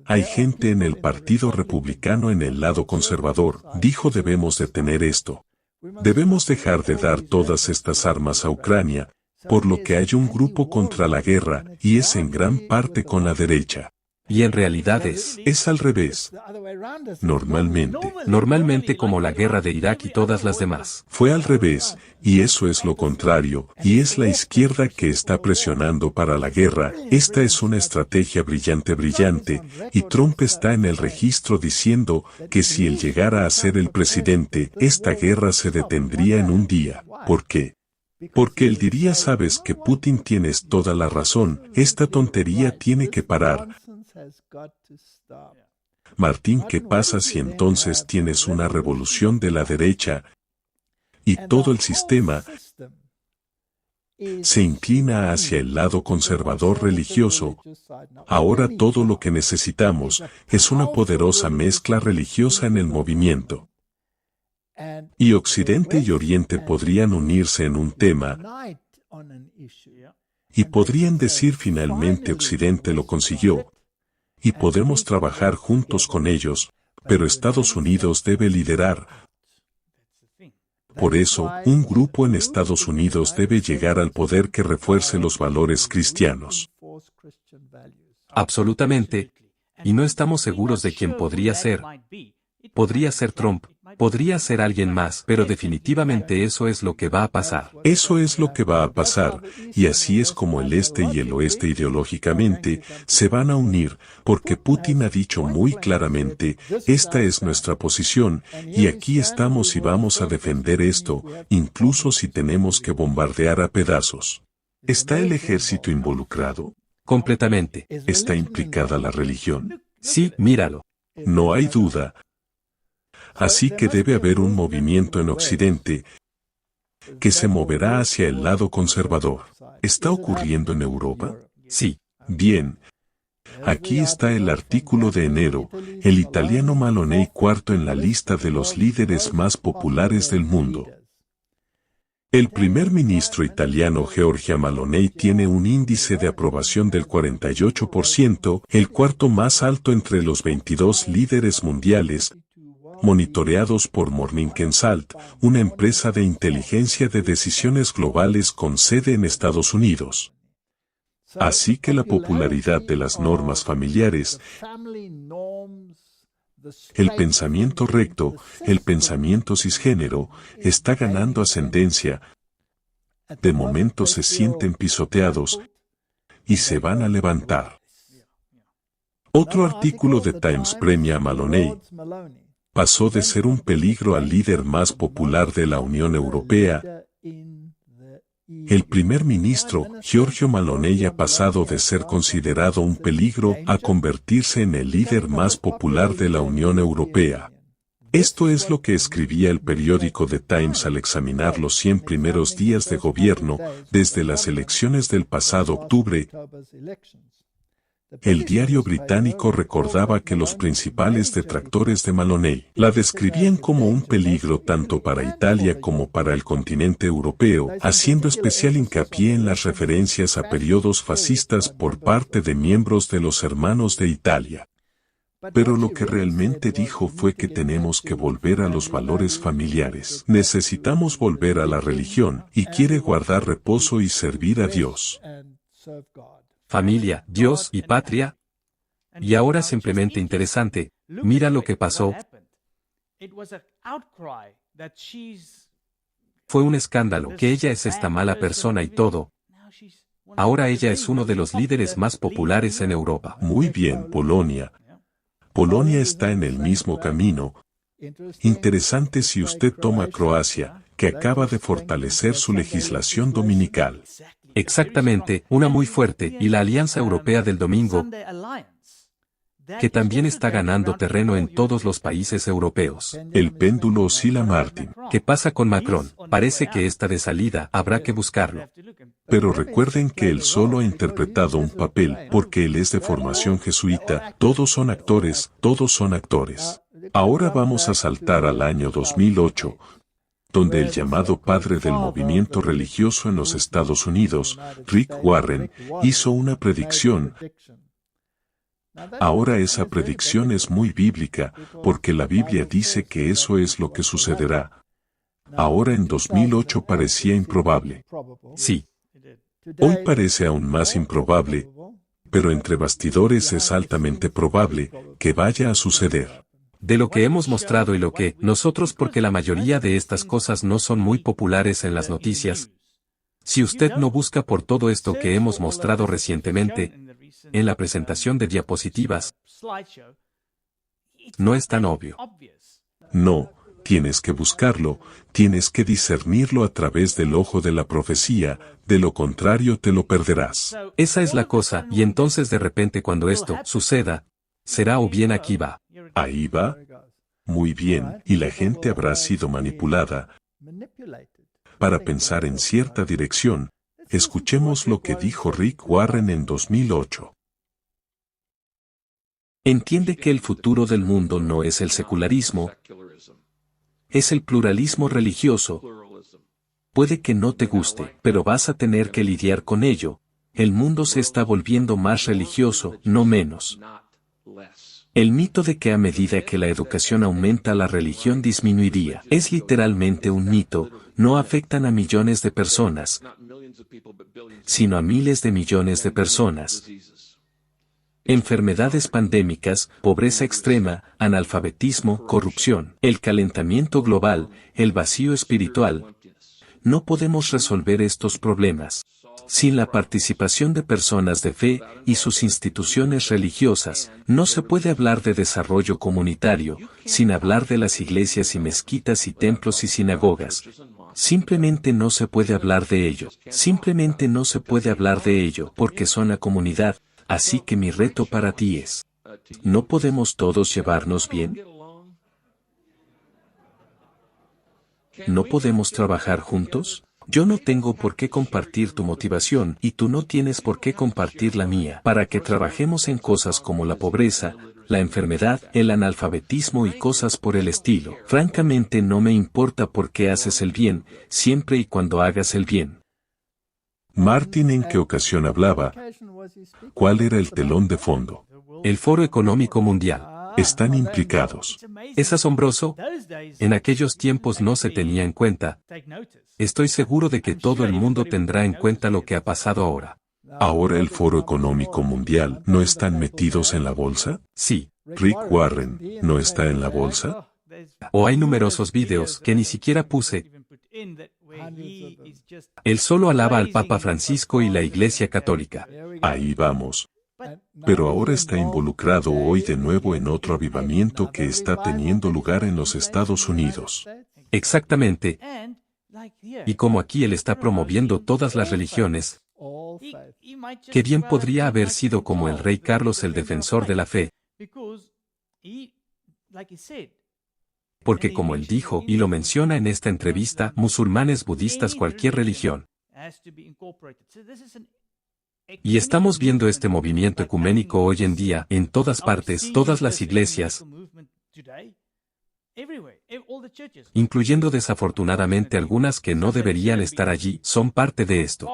S2: Hay gente en el Partido Republicano en el lado conservador, dijo debemos detener esto. Debemos dejar de dar todas estas armas a Ucrania, por lo que hay un grupo contra la guerra, y es en gran parte con la derecha.
S1: Y en realidad es
S2: al revés.
S1: Normalmente como la guerra de Irak y todas las demás.
S2: Fue al revés, y eso es lo contrario, y es la izquierda que está presionando para la guerra. Esta es una estrategia brillante, y Trump está en el registro diciendo que si él llegara a ser el presidente, esta guerra se detendría en un día. ¿Por qué? Porque él diría, sabes que Putin tienes toda la razón, esta tontería tiene que parar. Martín, ¿qué pasa si entonces tienes una revolución de la derecha y todo el sistema se inclina hacia el lado conservador religioso? Ahora todo lo que necesitamos es una poderosa mezcla religiosa en el movimiento. Y Occidente y Oriente podrían unirse en un tema y podrían decir finalmente Occidente lo consiguió y podemos trabajar juntos con ellos, pero Estados Unidos debe liderar. Por eso, un grupo en Estados Unidos debe llegar al poder que refuerce los valores cristianos.
S1: Absolutamente. Y no estamos seguros de quién podría ser. Podría ser Trump, podría ser alguien más, pero definitivamente eso es lo que va a pasar.
S2: Eso es lo que va a pasar, y así es como el este y el oeste ideológicamente se van a unir, porque Putin ha dicho muy claramente, esta es nuestra posición, y aquí estamos y vamos a defender esto, incluso si tenemos que bombardear a pedazos. ¿Está el ejército involucrado?
S1: Completamente.
S2: ¿Está implicada la religión?
S1: Sí, míralo.
S2: No hay duda. Así que debe haber un movimiento en Occidente que se moverá hacia el lado conservador. ¿Está ocurriendo en Europa?
S1: Sí.
S2: Bien. Aquí está el artículo de enero, el italiano Maloney cuarto en la lista de los líderes más populares del mundo. El primer ministro italiano Giorgia Maloney tiene un índice de aprobación del 48%, el cuarto más alto entre los 22 líderes mundiales, monitoreados por Morning Consult, una empresa de inteligencia de decisiones globales con sede en Estados Unidos. Así que la popularidad de las normas familiares, el pensamiento recto, el pensamiento cisgénero, está ganando ascendencia. De momento se sienten pisoteados y se van a levantar. Otro artículo de Times premia a Maloney. Pasó de ser un peligro al líder más popular de la Unión Europea. El primer ministro, Giorgio Maloney, ha pasado de ser considerado un peligro a convertirse en el líder más popular de la Unión Europea. Esto es lo que escribía el periódico The Times al examinar los 100 primeros días de gobierno desde las elecciones del pasado octubre. El diario británico recordaba que los principales detractores de Maloney la describían como un peligro tanto para Italia como para el continente europeo, haciendo especial hincapié en las referencias a periodos fascistas por parte de miembros de los Hermanos de Italia. Pero lo que realmente dijo fue que tenemos que volver a los valores familiares. Necesitamos volver a la religión, y quiere guardar reposo y servir a Dios.
S1: Familia, Dios y patria. Y ahora simplemente interesante, mira lo que pasó. Fue un escándalo que ella es esta mala persona y todo. Ahora ella es uno de los líderes más populares en Europa.
S2: Muy bien, Polonia. Polonia está en el mismo camino. Interesante si usted toma Croacia, que acaba de fortalecer su legislación dominical.
S1: Exactamente, una muy fuerte, y la Alianza Europea del Domingo, que también está ganando terreno en todos los países europeos.
S2: El péndulo oscila, Martin.
S1: ¿Qué pasa con Macron? Parece que está de salida, habrá que buscarlo.
S2: Pero recuerden que él solo ha interpretado un papel, porque él es de formación jesuita, todos son actores, todos son actores. Ahora vamos a saltar al año 2008, donde el llamado padre del movimiento religioso en los Estados Unidos, Rick Warren, hizo una predicción. Ahora esa predicción es muy bíblica, porque la Biblia dice que eso es lo que sucederá. Ahora en 2008 parecía improbable.
S1: Sí.
S2: Hoy parece aún más improbable, pero entre bastidores es altamente probable que vaya a suceder.
S1: De lo que hemos mostrado y lo que nosotros, porque la mayoría de estas cosas no son muy populares en las noticias. Si usted no busca por todo esto que hemos mostrado recientemente, en la presentación de diapositivas, no es tan obvio.
S2: No, tienes que buscarlo, tienes que discernirlo a través del ojo de la profecía, de lo contrario te lo perderás.
S1: Esa es la cosa, y entonces de repente cuando esto suceda, será o bien aquí va.
S2: Ahí va. Muy bien, y la gente habrá sido manipulada para pensar en cierta dirección. Escuchemos lo que dijo Rick Warren en 2008.
S1: Entiende que el futuro del mundo no es el secularismo, es el pluralismo religioso. Puede que no te guste, pero vas a tener que lidiar con ello. El mundo se está volviendo más religioso, no menos. El mito de que a medida que la educación aumenta la religión disminuiría es literalmente un mito, no afectan a millones de personas, sino a miles de millones de personas. Enfermedades pandémicas, pobreza extrema, analfabetismo, corrupción, el calentamiento global, el vacío espiritual. No podemos resolver estos problemas sin la participación de personas de fe y sus instituciones religiosas. No se puede hablar de desarrollo comunitario sin hablar de las iglesias y mezquitas y templos y sinagogas. Simplemente no se puede hablar de ello. Simplemente no se puede hablar de ello porque son la comunidad. Así que mi reto para ti es, ¿no podemos todos llevarnos bien? ¿No podemos trabajar juntos? Yo no tengo por qué compartir tu motivación y tú no tienes por qué compartir la mía para que trabajemos en cosas como la pobreza, la enfermedad, el analfabetismo y cosas por el estilo. Francamente no me importa por qué haces el bien, siempre y cuando hagas el bien.
S2: Martin, ¿en qué ocasión hablaba? ¿Cuál era el telón de fondo?
S1: El Foro Económico Mundial.
S2: Están implicados.
S1: Es asombroso. En aquellos tiempos no se tenía en cuenta. Estoy seguro de que todo el mundo tendrá en cuenta lo que ha pasado ahora.
S2: ¿Ahora el Foro Económico Mundial no están metidos en la bolsa?
S1: Sí.
S2: ¿Rick Warren no está en la bolsa?
S1: O hay numerosos videos que ni siquiera puse. Él solo alaba al Papa Francisco y la Iglesia Católica.
S2: Ahí vamos. Pero ahora está involucrado hoy de nuevo en otro avivamiento que está teniendo lugar en los Estados Unidos.
S1: Exactamente. Y como aquí él está promoviendo todas las religiones, que bien podría haber sido como el rey Carlos el defensor de la fe. Porque como él dijo y lo menciona en esta entrevista, musulmanes, budistas, cualquier religión. Y estamos viendo este movimiento ecuménico hoy en día, en todas partes, todas las iglesias, incluyendo desafortunadamente algunas que no deberían estar allí, son parte de esto.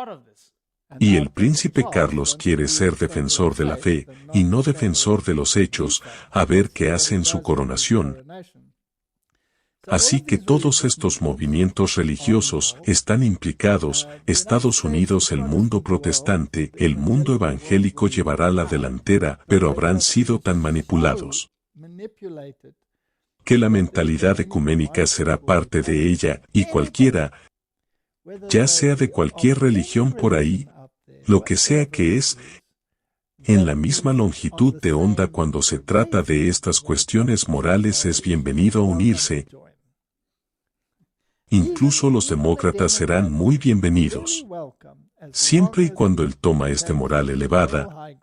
S2: Y el príncipe Carlos quiere ser defensor de la fe, y no defensor de los hechos, a ver qué hace en su coronación. Así que todos estos movimientos religiosos están implicados. Estados Unidos, el mundo protestante, el mundo evangélico llevará la delantera, pero habrán sido tan manipulados que la mentalidad ecuménica será parte de ella, y cualquiera, ya sea de cualquier religión por ahí, lo que sea que es, en la misma longitud de onda cuando se trata de estas cuestiones morales, es bienvenido a unirse. Incluso los demócratas serán muy bienvenidos. Siempre y cuando él toma esta moral elevada,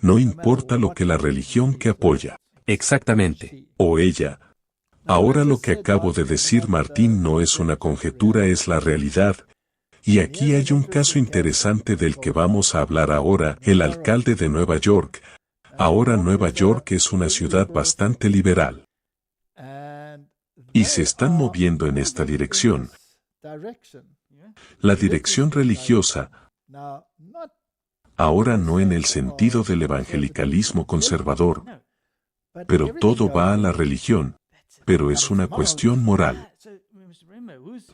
S2: no importa lo que la religión que apoya.
S1: Exactamente.
S2: O ella. Ahora lo que acabo de decir, Martín, no es una conjetura, es la realidad. Y aquí hay un caso interesante del que vamos a hablar ahora, el alcalde de Nueva York. Ahora Nueva York es una ciudad bastante liberal. Y se están moviendo en esta dirección. La dirección religiosa. Ahora no en el sentido del evangelicalismo conservador. Pero todo va a la religión. Pero es una cuestión moral.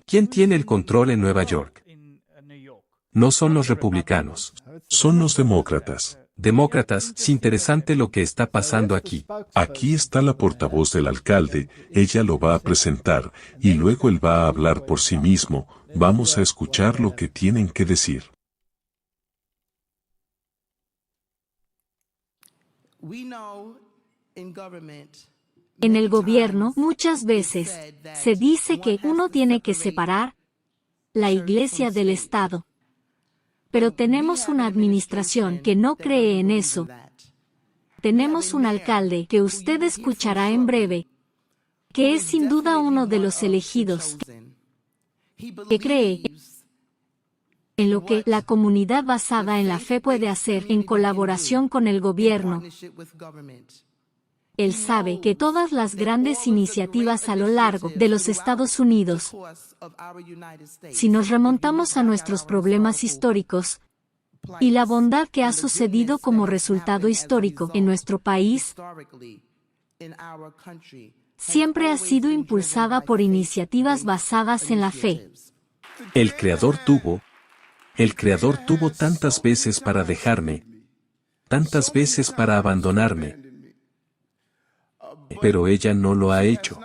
S1: ¿Quién tiene el control en Nueva York? No son los republicanos.
S2: Son los demócratas.
S1: Demócratas, es interesante lo que está pasando aquí.
S2: Aquí está la portavoz del alcalde, ella lo va a presentar, y luego él va a hablar por sí mismo. Vamos a escuchar lo que tienen que decir.
S7: En el gobierno, muchas veces, se dice que uno tiene que separar la iglesia del Estado. Pero tenemos una administración que no cree en eso. Tenemos un alcalde que usted escuchará en breve, que es sin duda uno de los elegidos, que cree en lo que la comunidad basada en la fe puede hacer en colaboración con el gobierno. Él sabe que todas las grandes iniciativas a lo largo de los Estados Unidos, si nos remontamos a nuestros problemas históricos y la bondad que ha sucedido como resultado histórico en nuestro país, siempre ha sido impulsada por iniciativas basadas en la fe.
S1: El Creador tuvo tantas veces para dejarme, tantas veces para abandonarme, pero ella no lo ha hecho.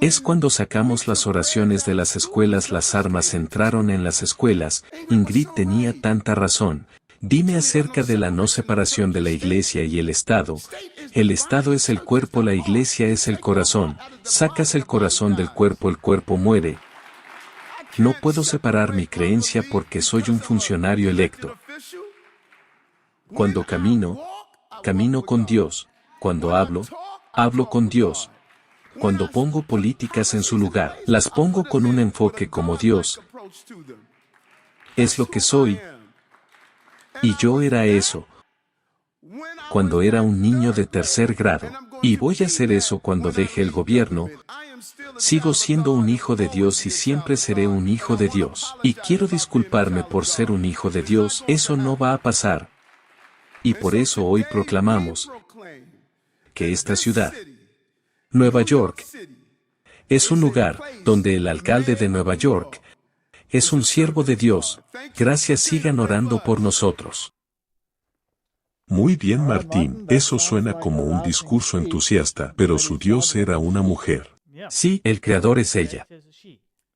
S1: Es cuando sacamos las oraciones de las escuelas, las armas entraron en las escuelas. Ingrid tenía tanta razón. Dime acerca de la no separación de la iglesia y el Estado. El Estado es el cuerpo, la iglesia es el corazón. Sacas el corazón del cuerpo, el cuerpo muere. No puedo separar mi creencia porque soy un funcionario electo. Cuando camino con Dios. Cuando hablo con Dios. Cuando pongo políticas en su lugar, las pongo con un enfoque como Dios. Es lo que soy. Y yo era eso cuando era un niño de tercer grado. Y voy a hacer eso cuando deje el gobierno. Sigo siendo un hijo de Dios y siempre seré un hijo de Dios. Y quiero disculparme por ser un hijo de Dios. Eso no va a pasar. Y por eso hoy proclamamos que esta ciudad, Nueva York, es un lugar donde el alcalde de Nueva York es un siervo de Dios. Gracias, sigan orando por nosotros.
S2: Muy bien, Martín, eso suena como un discurso entusiasta, pero su Dios era una mujer.
S1: Sí, el Creador es ella.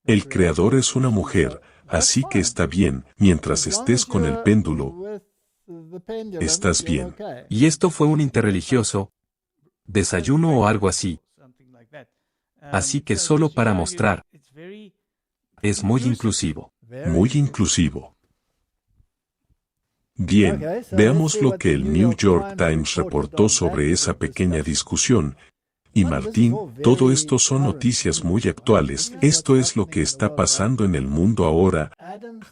S2: El Creador es una mujer, así que está bien, mientras estés con el péndulo. Estás bien.
S1: Y esto fue un interreligioso desayuno o algo así. Así que solo para mostrar. Es muy inclusivo.
S2: Muy inclusivo. Bien, veamos lo que el New York Times reportó sobre esa pequeña discusión. Y Martín, todo esto son noticias muy actuales. Esto es lo que está pasando en el mundo ahora.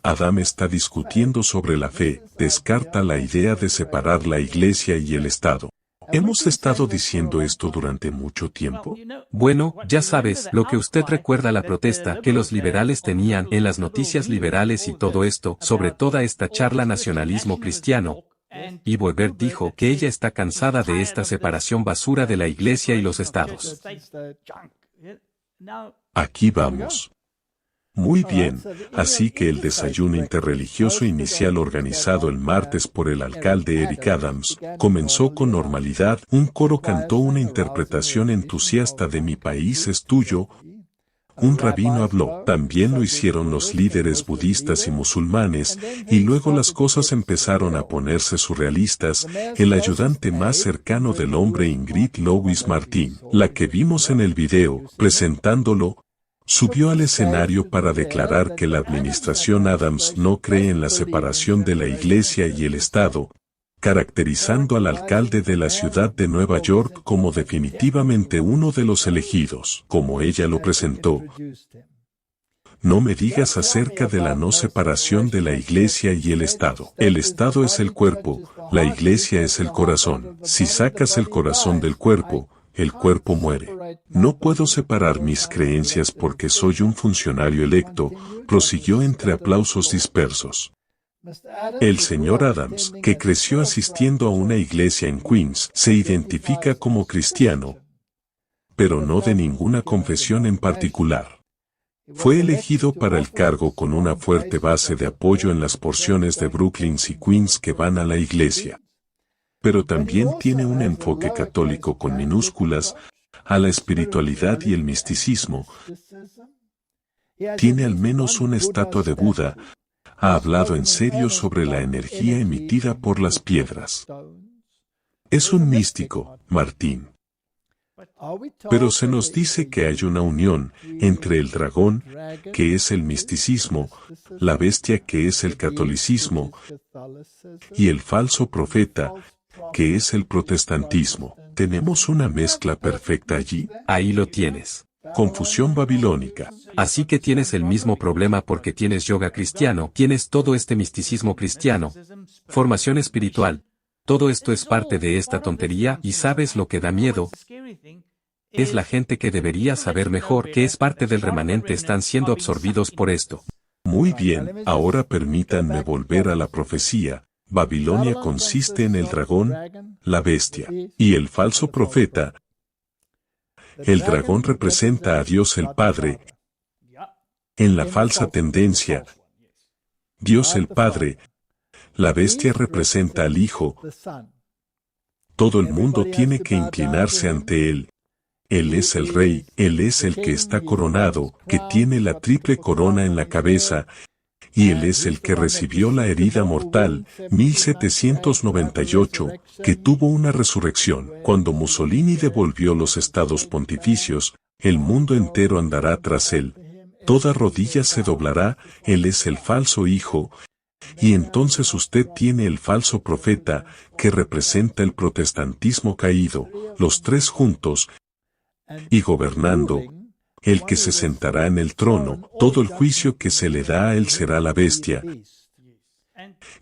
S2: Adam está discutiendo sobre la fe, descarta la idea de separar la iglesia y el Estado. ¿Hemos estado diciendo esto durante mucho tiempo?
S1: Bueno, ya sabes, lo que usted recuerda la protesta que los liberales tenían en las noticias liberales y todo esto, sobre toda esta charla nacionalismo cristiano. Y Boebert dijo que ella está cansada de esta separación basura de la Iglesia y los estados.
S2: Aquí vamos. Muy bien, así que el desayuno interreligioso inicial organizado el martes por el alcalde Eric Adams comenzó con normalidad. Un coro cantó una interpretación entusiasta de Mi país es tuyo. Un rabino habló. También lo hicieron los líderes budistas y musulmanes, y luego las cosas empezaron a ponerse surrealistas. El ayudante más cercano del hombre, Ingrid Louise Martin, la que vimos en el video, presentándolo, subió al escenario para declarar que la administración Adams no cree en la separación de la Iglesia y el Estado, caracterizando al alcalde de la ciudad de Nueva York como definitivamente uno de los elegidos, como ella lo presentó. No me digas acerca de la no separación de la Iglesia y el Estado. El Estado es el cuerpo, la Iglesia es el corazón. Si sacas el corazón del cuerpo, el cuerpo muere. No puedo separar mis creencias porque soy un funcionario electo, prosiguió entre aplausos dispersos. El señor Adams, que creció asistiendo a una iglesia en Queens, se identifica como cristiano, pero no de ninguna confesión en particular. Fue elegido para el cargo con una fuerte base de apoyo en las porciones de Brooklyn y Queens que van a la iglesia. Pero también tiene un enfoque católico con minúsculas a la espiritualidad y el misticismo. Tiene al menos una estatua de Buda. Ha hablado en serio sobre la energía emitida por las piedras. Es un místico, Martín. Pero se nos dice que hay una unión entre el dragón, que es el misticismo, la bestia, que es el catolicismo, y el falso profeta, que es el protestantismo. ¿Tenemos una mezcla perfecta allí?
S1: Ahí lo tienes.
S2: Confusión babilónica.
S1: Así que tienes el mismo problema porque tienes yoga cristiano, tienes todo este misticismo cristiano, formación espiritual. Todo esto es parte de esta tontería y ¿sabes lo que da miedo? Es la gente que debería saber mejor que es parte del remanente están siendo absorbidos por esto.
S2: Muy bien, ahora permítanme volver a la profecía. Babilonia consiste en el dragón, la bestia, y el falso profeta. El dragón representa a Dios el Padre. En la falsa tendencia, Dios el Padre, la bestia representa al Hijo. Todo el mundo tiene que inclinarse ante Él. Él es el Rey, Él es el que está coronado, que tiene la triple corona en la cabeza, y Él es el que recibió la herida mortal, 1798, que tuvo una resurrección. Cuando Mussolini devolvió los estados pontificios, el mundo entero andará tras Él. Toda rodilla se doblará, Él es el falso Hijo, y entonces usted tiene el falso profeta, que representa el protestantismo caído, los tres juntos, y gobernando, el que se sentará en el trono, todo el juicio que se le da a él será la bestia,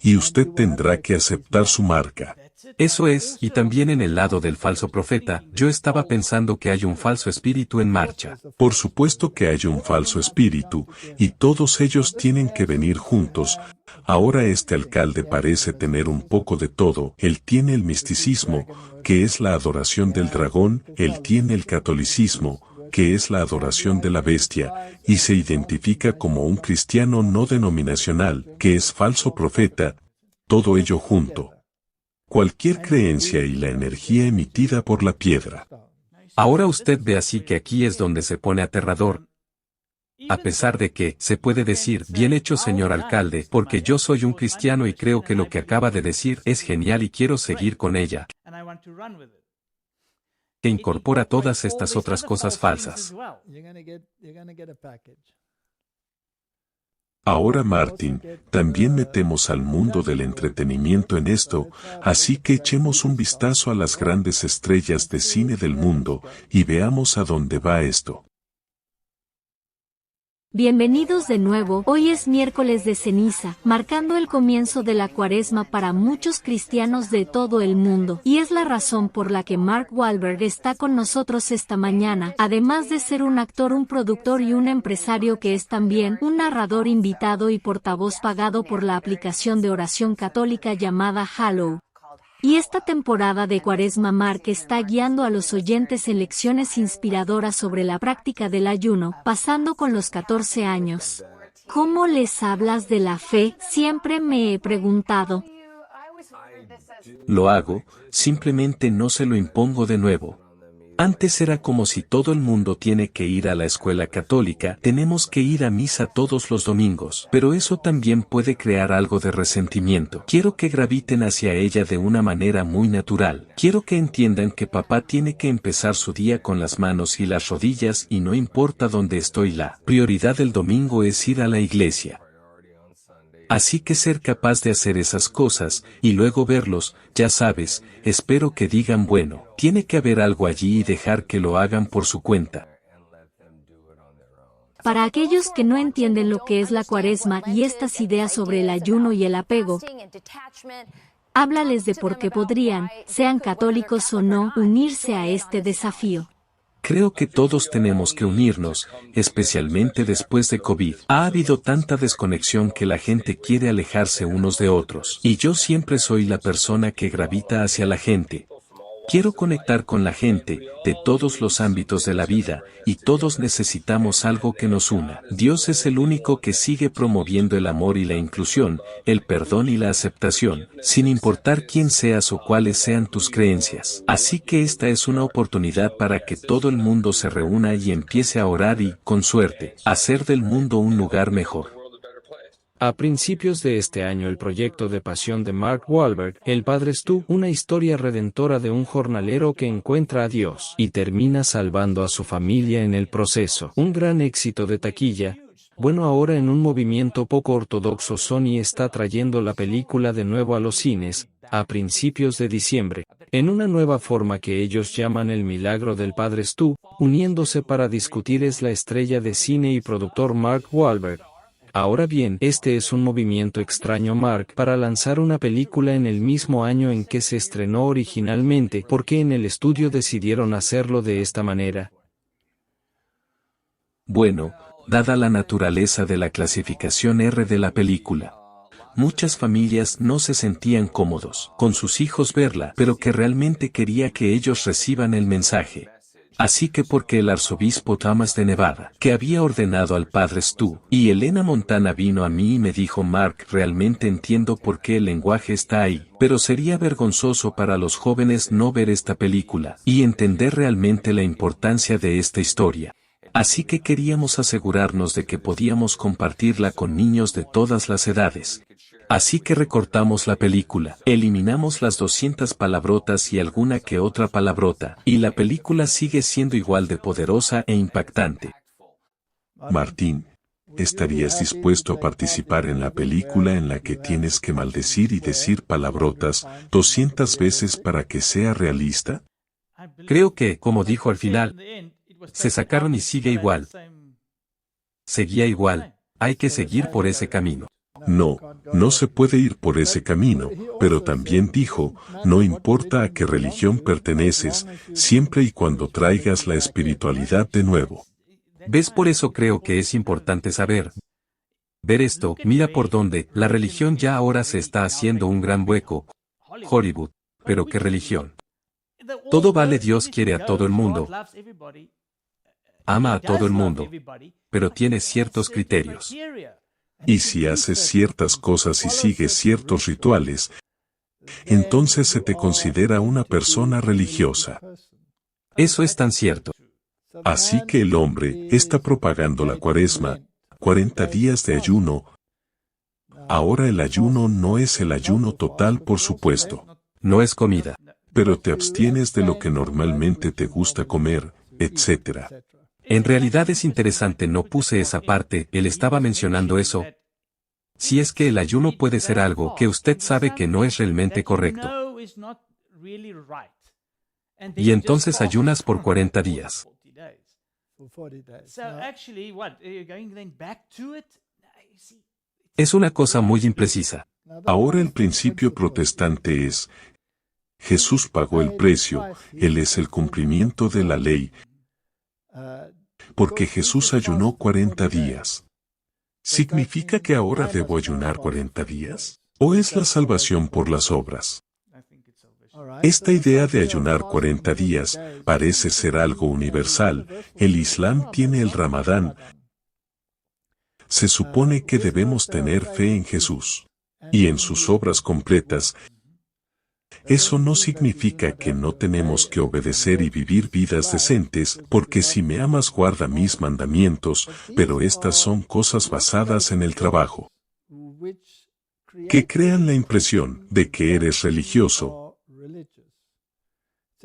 S2: y usted tendrá que aceptar su marca.
S1: Eso es, y también en el lado del falso profeta, yo estaba pensando que hay un falso espíritu en marcha.
S2: Por supuesto que hay un falso espíritu, y todos ellos tienen que venir juntos. Ahora este alcalde parece tener un poco de todo. Él tiene el misticismo, que es la adoración del dragón, él tiene el catolicismo, que es la adoración de la bestia, y se identifica como un cristiano no denominacional, que es falso profeta, todo ello junto. Cualquier creencia y la energía emitida por la piedra.
S1: Ahora usted ve así que aquí es donde se pone aterrador. A pesar de que, se puede decir, bien hecho señor alcalde, porque yo soy un cristiano y creo que lo que acaba de decir es genial y quiero seguir con ella. Que incorpora todas estas otras cosas falsas.
S2: Ahora Martin, también metemos al mundo del entretenimiento en esto, así que echemos un vistazo a las grandes estrellas de cine del mundo, y veamos a dónde va esto.
S7: Bienvenidos de nuevo, hoy es miércoles de ceniza, marcando el comienzo de la cuaresma para muchos cristianos de todo el mundo, y es la razón por la que Mark Wahlberg está con nosotros esta mañana, además de ser un actor, un productor y un empresario que es también un narrador invitado y portavoz pagado por la aplicación de oración católica llamada Hallow. Y esta temporada de Cuaresma Mark está guiando a los oyentes en lecciones inspiradoras sobre la práctica del ayuno, pasando con los 14 años. ¿Cómo les hablas de la fe? Siempre me he preguntado.
S1: Lo hago, simplemente no se lo impongo de nuevo. Antes era como si todo el mundo tiene que ir a la escuela católica, tenemos que ir a misa todos los domingos, pero eso también puede crear algo de resentimiento. Quiero que graviten hacia ella de una manera muy natural. Quiero que entiendan que papá tiene que empezar su día con las manos y las rodillas y no importa dónde estoy, la prioridad del domingo es ir a la iglesia. Así que ser capaz de hacer esas cosas, y luego verlos, ya sabes, espero que digan bueno, tiene que haber algo allí y dejar que lo hagan por su cuenta.
S7: Para aquellos que no entienden lo que es la cuaresma y estas ideas sobre el ayuno y el apego, háblales de por qué podrían, sean católicos o no, unirse a este desafío.
S1: Creo que todos tenemos que unirnos, especialmente después de COVID. Ha habido tanta desconexión que la gente quiere alejarse unos de otros. Y yo siempre soy la persona que gravita hacia la gente. Quiero conectar con la gente, de todos los ámbitos de la vida, y todos necesitamos algo que nos una. Dios es el único que sigue promoviendo el amor y la inclusión, el perdón y la aceptación, sin importar quién seas o cuáles sean tus creencias. Así que esta es una oportunidad para que todo el mundo se reúna y empiece a orar y, con suerte, hacer del mundo un lugar mejor.
S6: A principios de este año el proyecto de pasión de Mark Wahlberg, El Padre Stu, una historia redentora de un jornalero que encuentra a Dios y termina salvando a su familia en el proceso. Un gran éxito de taquilla. Bueno, ahora en un movimiento poco ortodoxo, Sony está trayendo la película de nuevo a los cines, a principios de diciembre, en una nueva forma que ellos llaman El Milagro del Padre Stu, uniéndose para discutir es la estrella de cine y productor Mark Wahlberg. Ahora bien, este es un movimiento extraño Mark para lanzar una película en el mismo año en que se estrenó originalmente, porque en el estudio decidieron hacerlo de esta manera.
S1: Bueno, dada la naturaleza de la clasificación R de la película, muchas familias no se sentían cómodos con sus hijos verla, pero que realmente quería que ellos reciban el mensaje. Así que porque el arzobispo Thomas de Nevada, que había ordenado al padre Stu, y Elena Montana vino a mí y me dijo Mark, realmente entiendo por qué el lenguaje está ahí, pero sería vergonzoso para los jóvenes no ver esta película, y entender realmente la importancia de esta historia. Así que queríamos asegurarnos de que podíamos compartirla con niños de todas las edades. Así que recortamos la película, eliminamos las 200 palabrotas y alguna que otra palabrota, y la película sigue siendo igual de poderosa e impactante.
S2: Martín, ¿estarías dispuesto a participar en la película en la que tienes que maldecir y decir palabrotas 200 veces para que sea realista?
S1: Creo que, como dijo al final, se sacaron y sigue igual. Seguía igual, hay que seguir por ese camino.
S2: No, no se puede ir por ese camino, pero también dijo, no importa a qué religión perteneces, siempre y cuando traigas la espiritualidad de nuevo.
S1: ¿Ves? Por eso creo que es importante saber. Ver esto, mira por dónde, la religión ya ahora se está haciendo un gran hueco. Hollywood, pero ¿qué religión? Todo vale, Dios quiere a todo el mundo. Ama a todo el mundo, pero tiene ciertos criterios.
S2: Y si haces ciertas cosas y sigues ciertos rituales, entonces se te considera una persona religiosa.
S1: Eso es tan cierto.
S2: Así que el hombre está propagando la cuaresma, 40 días de ayuno. Ahora el ayuno no es el ayuno total, por supuesto.
S1: No es comida.
S2: Pero te abstienes de lo que normalmente te gusta comer, etc.
S1: En realidad es interesante, no puse esa parte, él estaba mencionando eso. Si es que el ayuno puede ser algo que usted sabe que no es realmente correcto. Y entonces ayunas por 40 días. Es una cosa muy imprecisa.
S2: Ahora el principio protestante es: Jesús pagó el precio, Él es el cumplimiento de la ley, porque Jesús ayunó 40 días. ¿Significa que ahora debo ayunar 40 días? ¿O es la salvación por las obras? Esta idea de ayunar 40 días parece ser algo universal. El Islam tiene el Ramadán. Se supone que debemos tener fe en Jesús y en sus obras completas. Eso no significa que no tenemos que obedecer y vivir vidas decentes, porque si me amas guarda mis mandamientos, pero estas son cosas basadas en el trabajo, que crean la impresión de que eres religioso.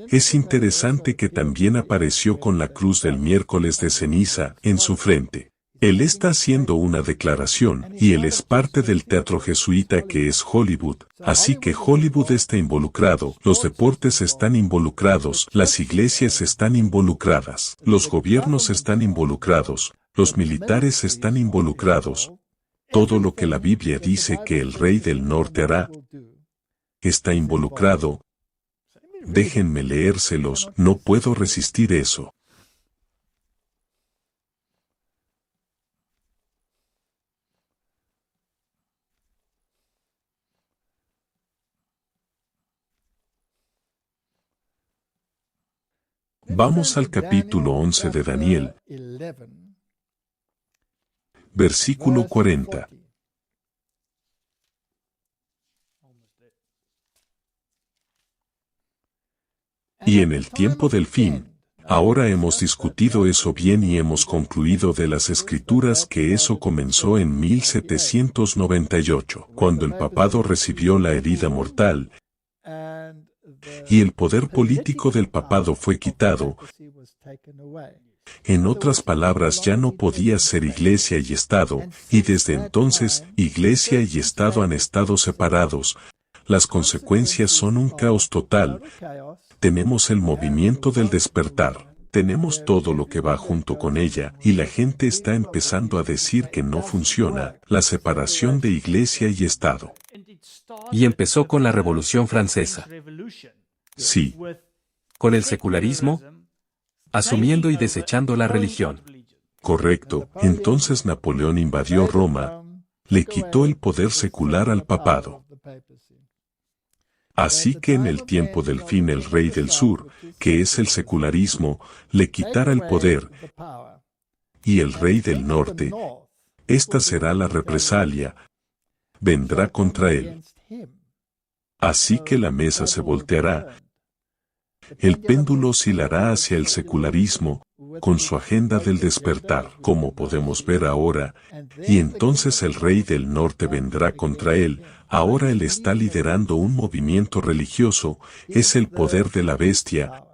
S2: Es interesante que también apareció con la cruz del miércoles de ceniza en su frente. Él está haciendo una declaración, y él es parte del teatro jesuita que es Hollywood, así que Hollywood está involucrado, los deportes están involucrados, las iglesias están involucradas, los gobiernos están involucrados, los militares están involucrados. Todo lo que la Biblia dice que el rey del norte hará está involucrado. Déjenme leérselos, no puedo resistir eso. Vamos al capítulo 11 de Daniel, versículo 40. Y en el tiempo del fin, ahora hemos discutido eso bien y hemos concluido de las Escrituras que eso comenzó en 1798, cuando el papado recibió la herida mortal, y el poder político del papado fue quitado. En otras palabras, ya no podía ser Iglesia y Estado, y desde entonces, Iglesia y Estado han estado separados. Las consecuencias son un caos total. Tenemos el movimiento del despertar. Tenemos todo lo que va junto con ella, y la gente está empezando a decir que no funciona, la separación de Iglesia y Estado.
S1: Y empezó con la Revolución Francesa.
S2: Sí.
S1: Con el secularismo, asumiendo y desechando la religión.
S2: Correcto. Entonces Napoleón invadió Roma, le quitó el poder secular al papado. Así que en el tiempo del fin el rey del sur, que es el secularismo, le quitará el poder, y el rey del norte, esta será la represalia, vendrá contra él. Así que la mesa se volteará. El péndulo oscilará hacia el secularismo, con su agenda del despertar, como podemos ver ahora, y entonces el rey del norte vendrá contra él. Ahora él está liderando un movimiento religioso, es el poder de la bestia,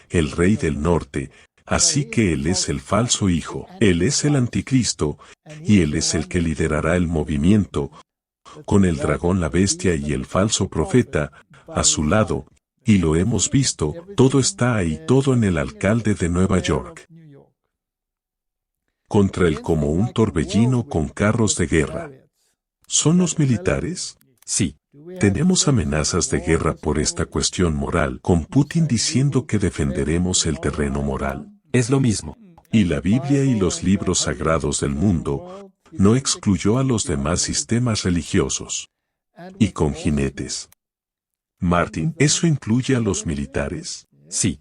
S2: el rey del norte, así que él es el falso hijo, él es el anticristo, y él es el que liderará el movimiento, con el dragón, la bestia y el falso profeta a su lado. Y lo hemos visto, todo está ahí, todo en el alcalde de Nueva York. Contra él como un torbellino con carros de guerra. ¿Son los militares?
S1: Sí.
S2: Tenemos amenazas de guerra por esta cuestión moral, con Putin diciendo que defenderemos el terreno moral.
S1: Es lo mismo.
S2: Y la Biblia y los libros sagrados del mundo no excluyó a los demás sistemas religiosos. Y con jinetes. Martin, ¿eso incluye a los militares?
S1: Sí.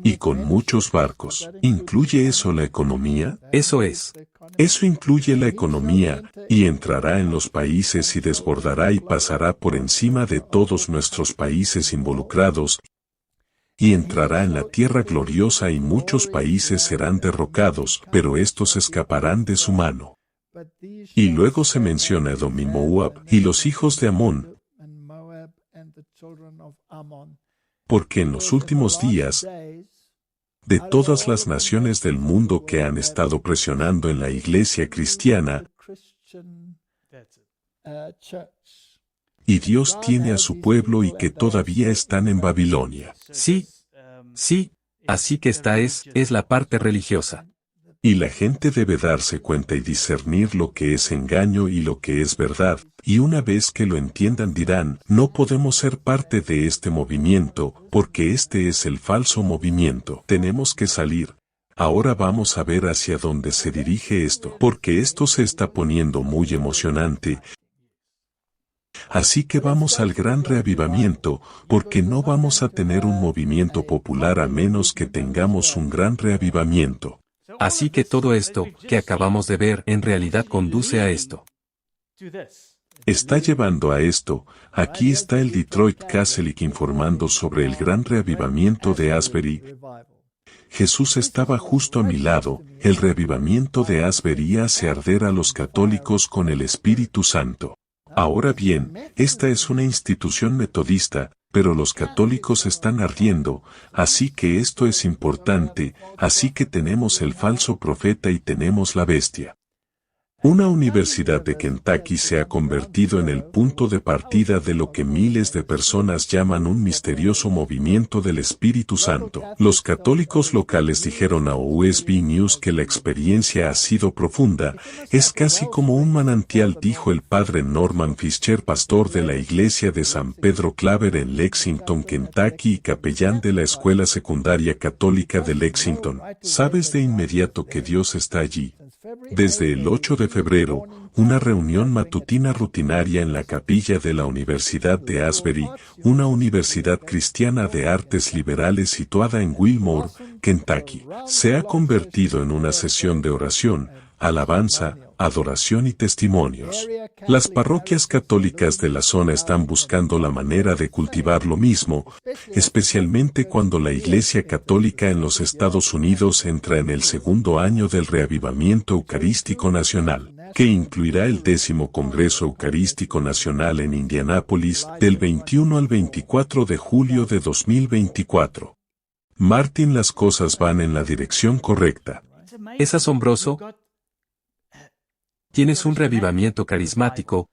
S2: Y con muchos barcos. ¿Incluye eso la economía?
S1: Eso es.
S2: Eso incluye la economía, y entrará en los países y desbordará y pasará por encima de todos nuestros países involucrados, y entrará en la tierra gloriosa y muchos países serán derrocados, pero estos escaparán de su mano. Y luego se menciona Edom y Moab, y los hijos de Amón, porque en los últimos días, de todas las naciones del mundo que han estado presionando en la iglesia cristiana, y Dios tiene a su pueblo y que todavía están en Babilonia.
S1: Sí. Sí. Así que esta es la parte religiosa.
S2: Y la gente debe darse cuenta y discernir lo que es engaño y lo que es verdad, y una vez que lo entiendan dirán, no podemos ser parte de este movimiento, porque este es el falso movimiento. Tenemos que salir. Ahora vamos a ver hacia dónde se dirige esto, porque esto se está poniendo muy emocionante. Así que vamos al gran reavivamiento, porque no vamos a tener un movimiento popular a menos que tengamos un gran reavivamiento.
S1: Así que todo esto que acabamos de ver en realidad conduce a esto.
S2: Está llevando a esto. Aquí está el Detroit Catholic informando sobre el gran reavivamiento de Asbury. Jesús estaba justo a mi lado. El reavivamiento de Asbury hace arder a los católicos con el Espíritu Santo. Ahora bien, esta es una institución metodista, pero los católicos están ardiendo, así que esto es importante, así que tenemos el falso profeta y tenemos la bestia. Una universidad de Kentucky se ha convertido en el punto de partida de lo que miles de personas llaman un misterioso movimiento del Espíritu Santo. Los católicos locales dijeron a USB News que la experiencia ha sido profunda, es casi como un manantial, dijo el padre Norman Fisher, pastor de la iglesia de San Pedro Claver en Lexington, Kentucky y capellán de la escuela secundaria católica de Lexington. Sabes de inmediato que Dios está allí. Desde el 8 de febrero, una reunión matutina rutinaria en la capilla de la Universidad de Asbury, una universidad cristiana de artes liberales situada en Wilmore, Kentucky, se ha convertido en una sesión de oración, alabanza, adoración y testimonios. Las parroquias católicas de la zona están buscando la manera de cultivar lo mismo, especialmente cuando la Iglesia Católica en los Estados Unidos entra en el segundo año del Reavivamiento Eucarístico Nacional, que incluirá el 10º Congreso Eucarístico Nacional en Indianápolis, del 21 al 24 de julio de 2024. Martin, las cosas van en la dirección correcta.
S1: Es asombroso. Tienes un reavivamiento carismático,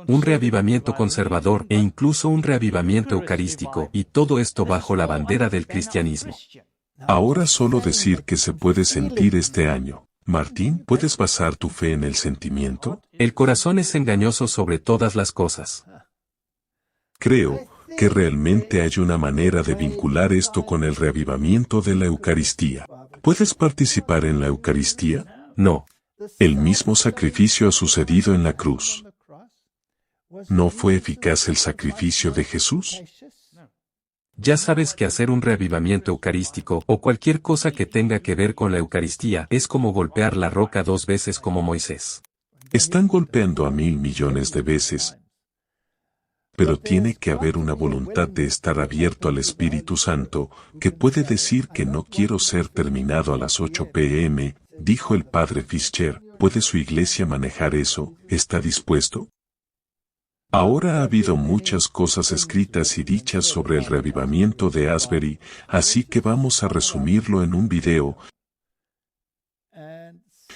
S1: un reavivamiento conservador e incluso un reavivamiento eucarístico, y todo esto bajo la bandera del cristianismo.
S2: Ahora solo decir que se puede sentir este año. Martín, ¿puedes basar tu fe en el sentimiento?
S1: El corazón es engañoso sobre todas las cosas.
S2: Creo que realmente hay una manera de vincular esto con el reavivamiento de la Eucaristía. ¿Puedes participar en la Eucaristía?
S1: No.
S2: El mismo sacrificio ha sucedido en la cruz. ¿No fue eficaz el sacrificio de Jesús?
S1: Ya sabes que hacer un reavivamiento eucarístico o cualquier cosa que tenga que ver con la Eucaristía es como golpear la roca 2 veces como Moisés.
S2: Están golpeando a 1.000 millones de veces. Pero tiene que haber una voluntad de estar abierto al Espíritu Santo, que puede decir que no quiero ser terminado a las 8 p.m., dijo el padre Fisher. ¿Puede su iglesia manejar eso? ¿Está dispuesto? Ahora ha habido muchas cosas escritas y dichas sobre el reavivamiento de Asbury, así que vamos a resumirlo en un video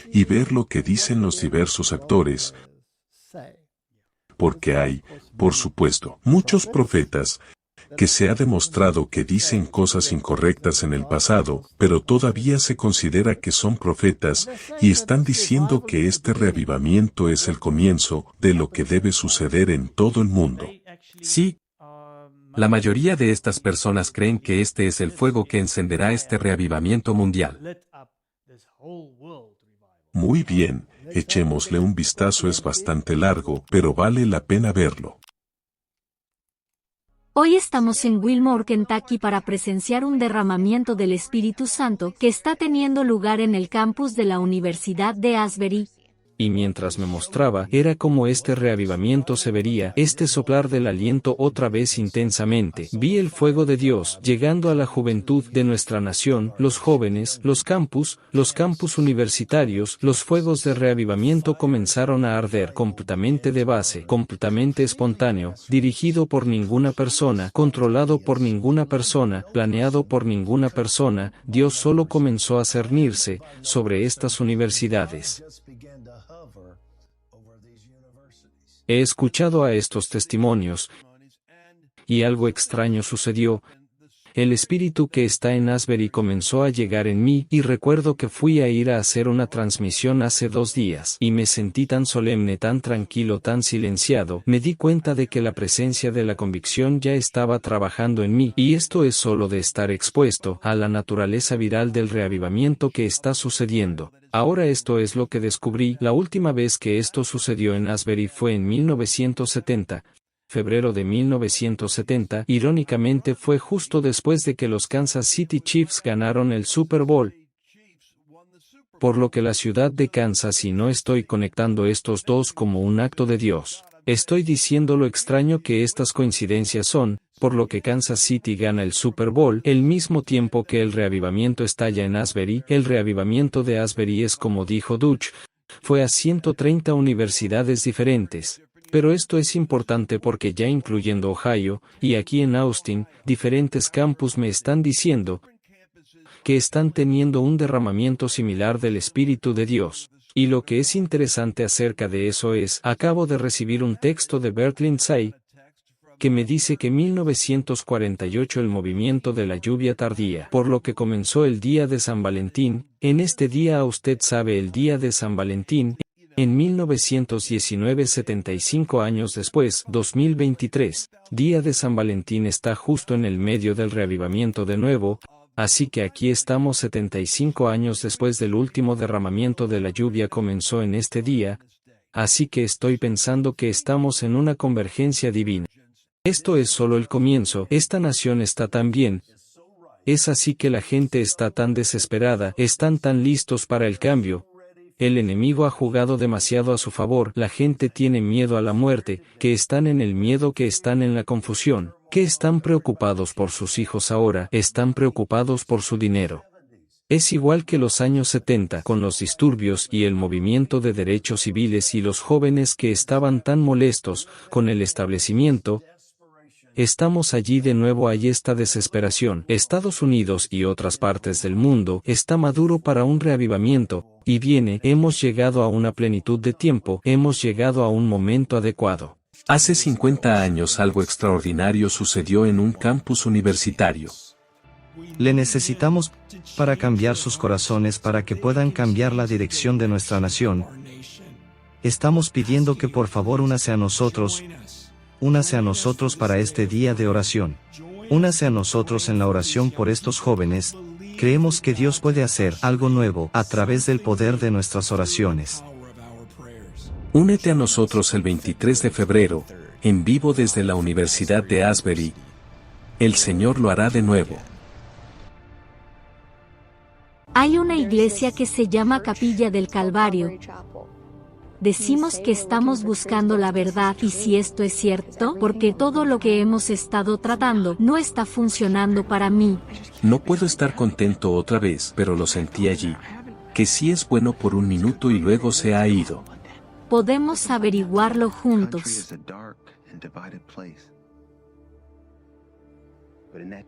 S2: y ver lo que dicen los diversos actores, porque hay, por supuesto, muchos profetas que se ha demostrado que dicen cosas incorrectas en el pasado, pero todavía se considera que son profetas, y están diciendo que este reavivamiento es el comienzo de lo que debe suceder en todo el mundo.
S1: Sí. La mayoría de estas personas creen que este es el fuego que encenderá este reavivamiento mundial.
S2: Muy bien, echémosle un vistazo, es bastante largo, pero vale la pena verlo.
S7: Hoy estamos en Wilmore, Kentucky para presenciar un derramamiento del Espíritu Santo que está teniendo lugar en el campus de la Universidad de Asbury.
S6: Y mientras me mostraba, era como este reavivamiento se vería, este soplar del aliento otra vez intensamente. Vi el fuego de Dios llegando a la juventud de nuestra nación, los jóvenes, los campus universitarios, los fuegos de reavivamiento comenzaron a arder completamente de base, completamente espontáneo, dirigido por ninguna persona, controlado por ninguna persona, planeado por ninguna persona. Dios solo comenzó a cernirse sobre estas universidades. He escuchado a estos testimonios, y algo extraño sucedió. el espíritu que está en Asbury comenzó a llegar en mí, y recuerdo que fui a ir a hacer una transmisión hace 2 días, y me sentí tan solemne, tan tranquilo, tan silenciado, me di cuenta de que la presencia de la convicción ya estaba trabajando en mí, y esto es solo de estar expuesto a la naturaleza viral del reavivamiento que está sucediendo. Ahora esto es lo que descubrí, la última vez que esto sucedió en Asbury fue en 1970. Febrero de 1970, irónicamente fue justo después de que los Kansas City Chiefs ganaron el Super Bowl. Por lo que la ciudad de Kansas, y no estoy conectando estos dos como un acto de Dios. Estoy diciendo lo extraño que estas coincidencias son, por lo que Kansas City gana el Super Bowl, el mismo tiempo que el reavivamiento estalla en Asbury. El reavivamiento de Asbury es, como dijo Dutch, fue a 130 universidades diferentes. Pero esto es importante porque ya incluyendo Ohio, y aquí en Austin, diferentes campus me están diciendo que están teniendo un derramamiento similar del Espíritu de Dios. Y lo que es interesante acerca de eso es, acabo de recibir un texto de Bert Lindsay, que me dice que 1948 el movimiento de la lluvia tardía, por lo que comenzó el día de San Valentín. En este día, usted sabe, el día de San Valentín, en 1919, 75 años después, 2023, día de San Valentín está justo en el medio del reavivamiento de nuevo, así que aquí estamos 75 años después del último derramamiento de la lluvia comenzó en este día, así que estoy pensando que estamos en una convergencia divina. Esto es solo el comienzo, esta nación está tan bien. Es así que la gente está tan desesperada, están tan listos para el cambio. El enemigo ha jugado demasiado a su favor, la gente tiene miedo a la muerte, que están en el miedo, que están en la confusión, que están preocupados por sus hijos ahora, están preocupados por su dinero. Es igual que los años 70 con los disturbios y el movimiento de derechos civiles y los jóvenes que estaban tan molestos con el establecimiento. Estamos allí de nuevo, hay esta desesperación. Estados Unidos y otras partes del mundo está maduro para un reavivamiento, y viene, hemos llegado a una plenitud de tiempo, hemos llegado a un momento adecuado.
S1: Hace 50 años algo extraordinario sucedió en un campus universitario.
S8: Le necesitamos para cambiar sus corazones, para que puedan cambiar la dirección de nuestra nación. Estamos pidiendo que por favor únase a nosotros para este día de oración. Únase a nosotros en la oración por estos jóvenes. Creemos que Dios puede hacer algo nuevo a través del poder de nuestras oraciones.
S1: Únete a nosotros el 23 de febrero, en vivo desde la Universidad de Asbury. El Señor lo hará de nuevo.
S7: Hay una iglesia que se llama Capilla del Calvario. Decimos que estamos buscando la verdad, y si esto es cierto, porque todo lo que hemos estado tratando no está funcionando para mí.
S1: No puedo estar contento otra vez, pero lo sentí allí. Que sí es bueno por un minuto y luego se ha ido.
S7: Podemos averiguarlo juntos.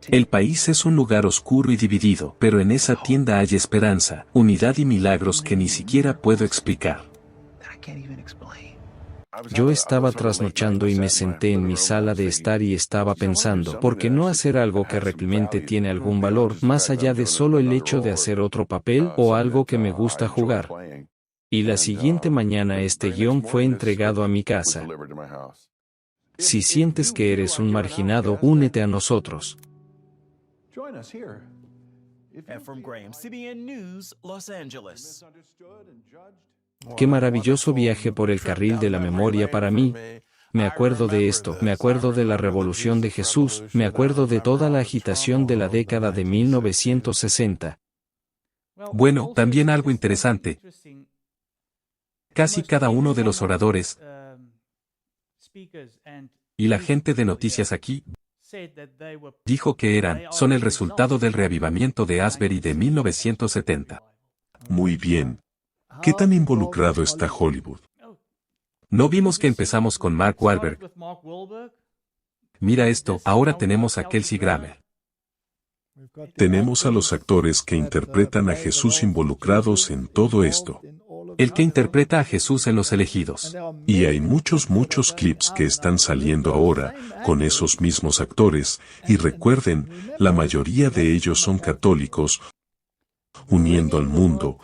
S1: El país es un lugar oscuro y dividido, pero en esa tienda hay esperanza, unidad y milagros que ni siquiera puedo explicar.
S6: Yo estaba trasnochando y me senté en mi sala de estar y estaba pensando, ¿por qué no hacer algo que realmente tiene algún valor, más allá de solo el hecho de hacer otro papel o algo que me gusta jugar? Y la siguiente mañana este guión fue entregado a mi casa. Si sientes que eres un marginado, únete a nosotros.
S9: Ephraim Graham, CBN News, Los Angeles.
S6: Qué maravilloso viaje por el carril de la memoria para mí. Me acuerdo de esto, me acuerdo de la revolución de Jesús, me acuerdo de toda la agitación de la década de 1960.
S1: Bueno, también algo interesante. Casi cada uno de los oradores y la gente de noticias aquí dijo que son el resultado del reavivamiento de Asbury de 1970.
S2: Muy bien. ¿Qué tan involucrado está Hollywood?
S1: ¿No vimos que empezamos con Mark Wahlberg? Mira esto, ahora tenemos a Kelsey Grammer.
S2: Tenemos a los actores que interpretan a Jesús involucrados en todo esto.
S1: El que interpreta a Jesús en Los Elegidos.
S2: Y hay muchos clips que están saliendo ahora, con esos mismos actores, y recuerden, la mayoría de ellos son católicos, uniendo al mundo.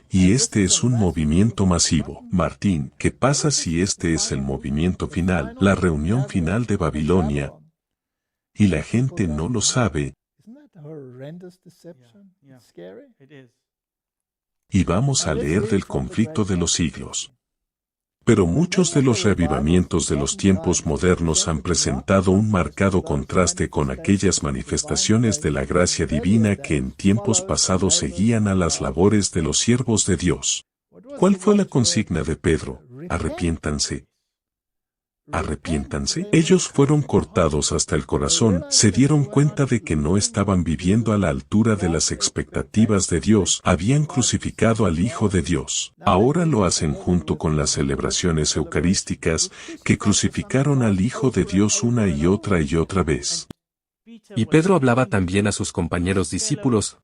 S2: Y este es un movimiento masivo. Martín, ¿qué pasa si este es el movimiento final, la reunión final de Babilonia? Y la gente no lo sabe. Y vamos a leer del conflicto de los siglos. Pero muchos de los reavivamientos de los tiempos modernos han presentado un marcado contraste con aquellas manifestaciones de la gracia divina que en tiempos pasados seguían a las labores de los siervos de Dios. ¿Cuál fue la consigna de Pedro? Arrepiéntanse. Arrepiéntanse. Ellos fueron cortados hasta el corazón, se dieron cuenta de que no estaban viviendo a la altura de las expectativas de Dios, habían crucificado al Hijo de Dios. Ahora lo hacen junto con las celebraciones eucarísticas, que crucificaron al Hijo de Dios una y otra vez.
S1: Y Pedro hablaba también a sus compañeros discípulos,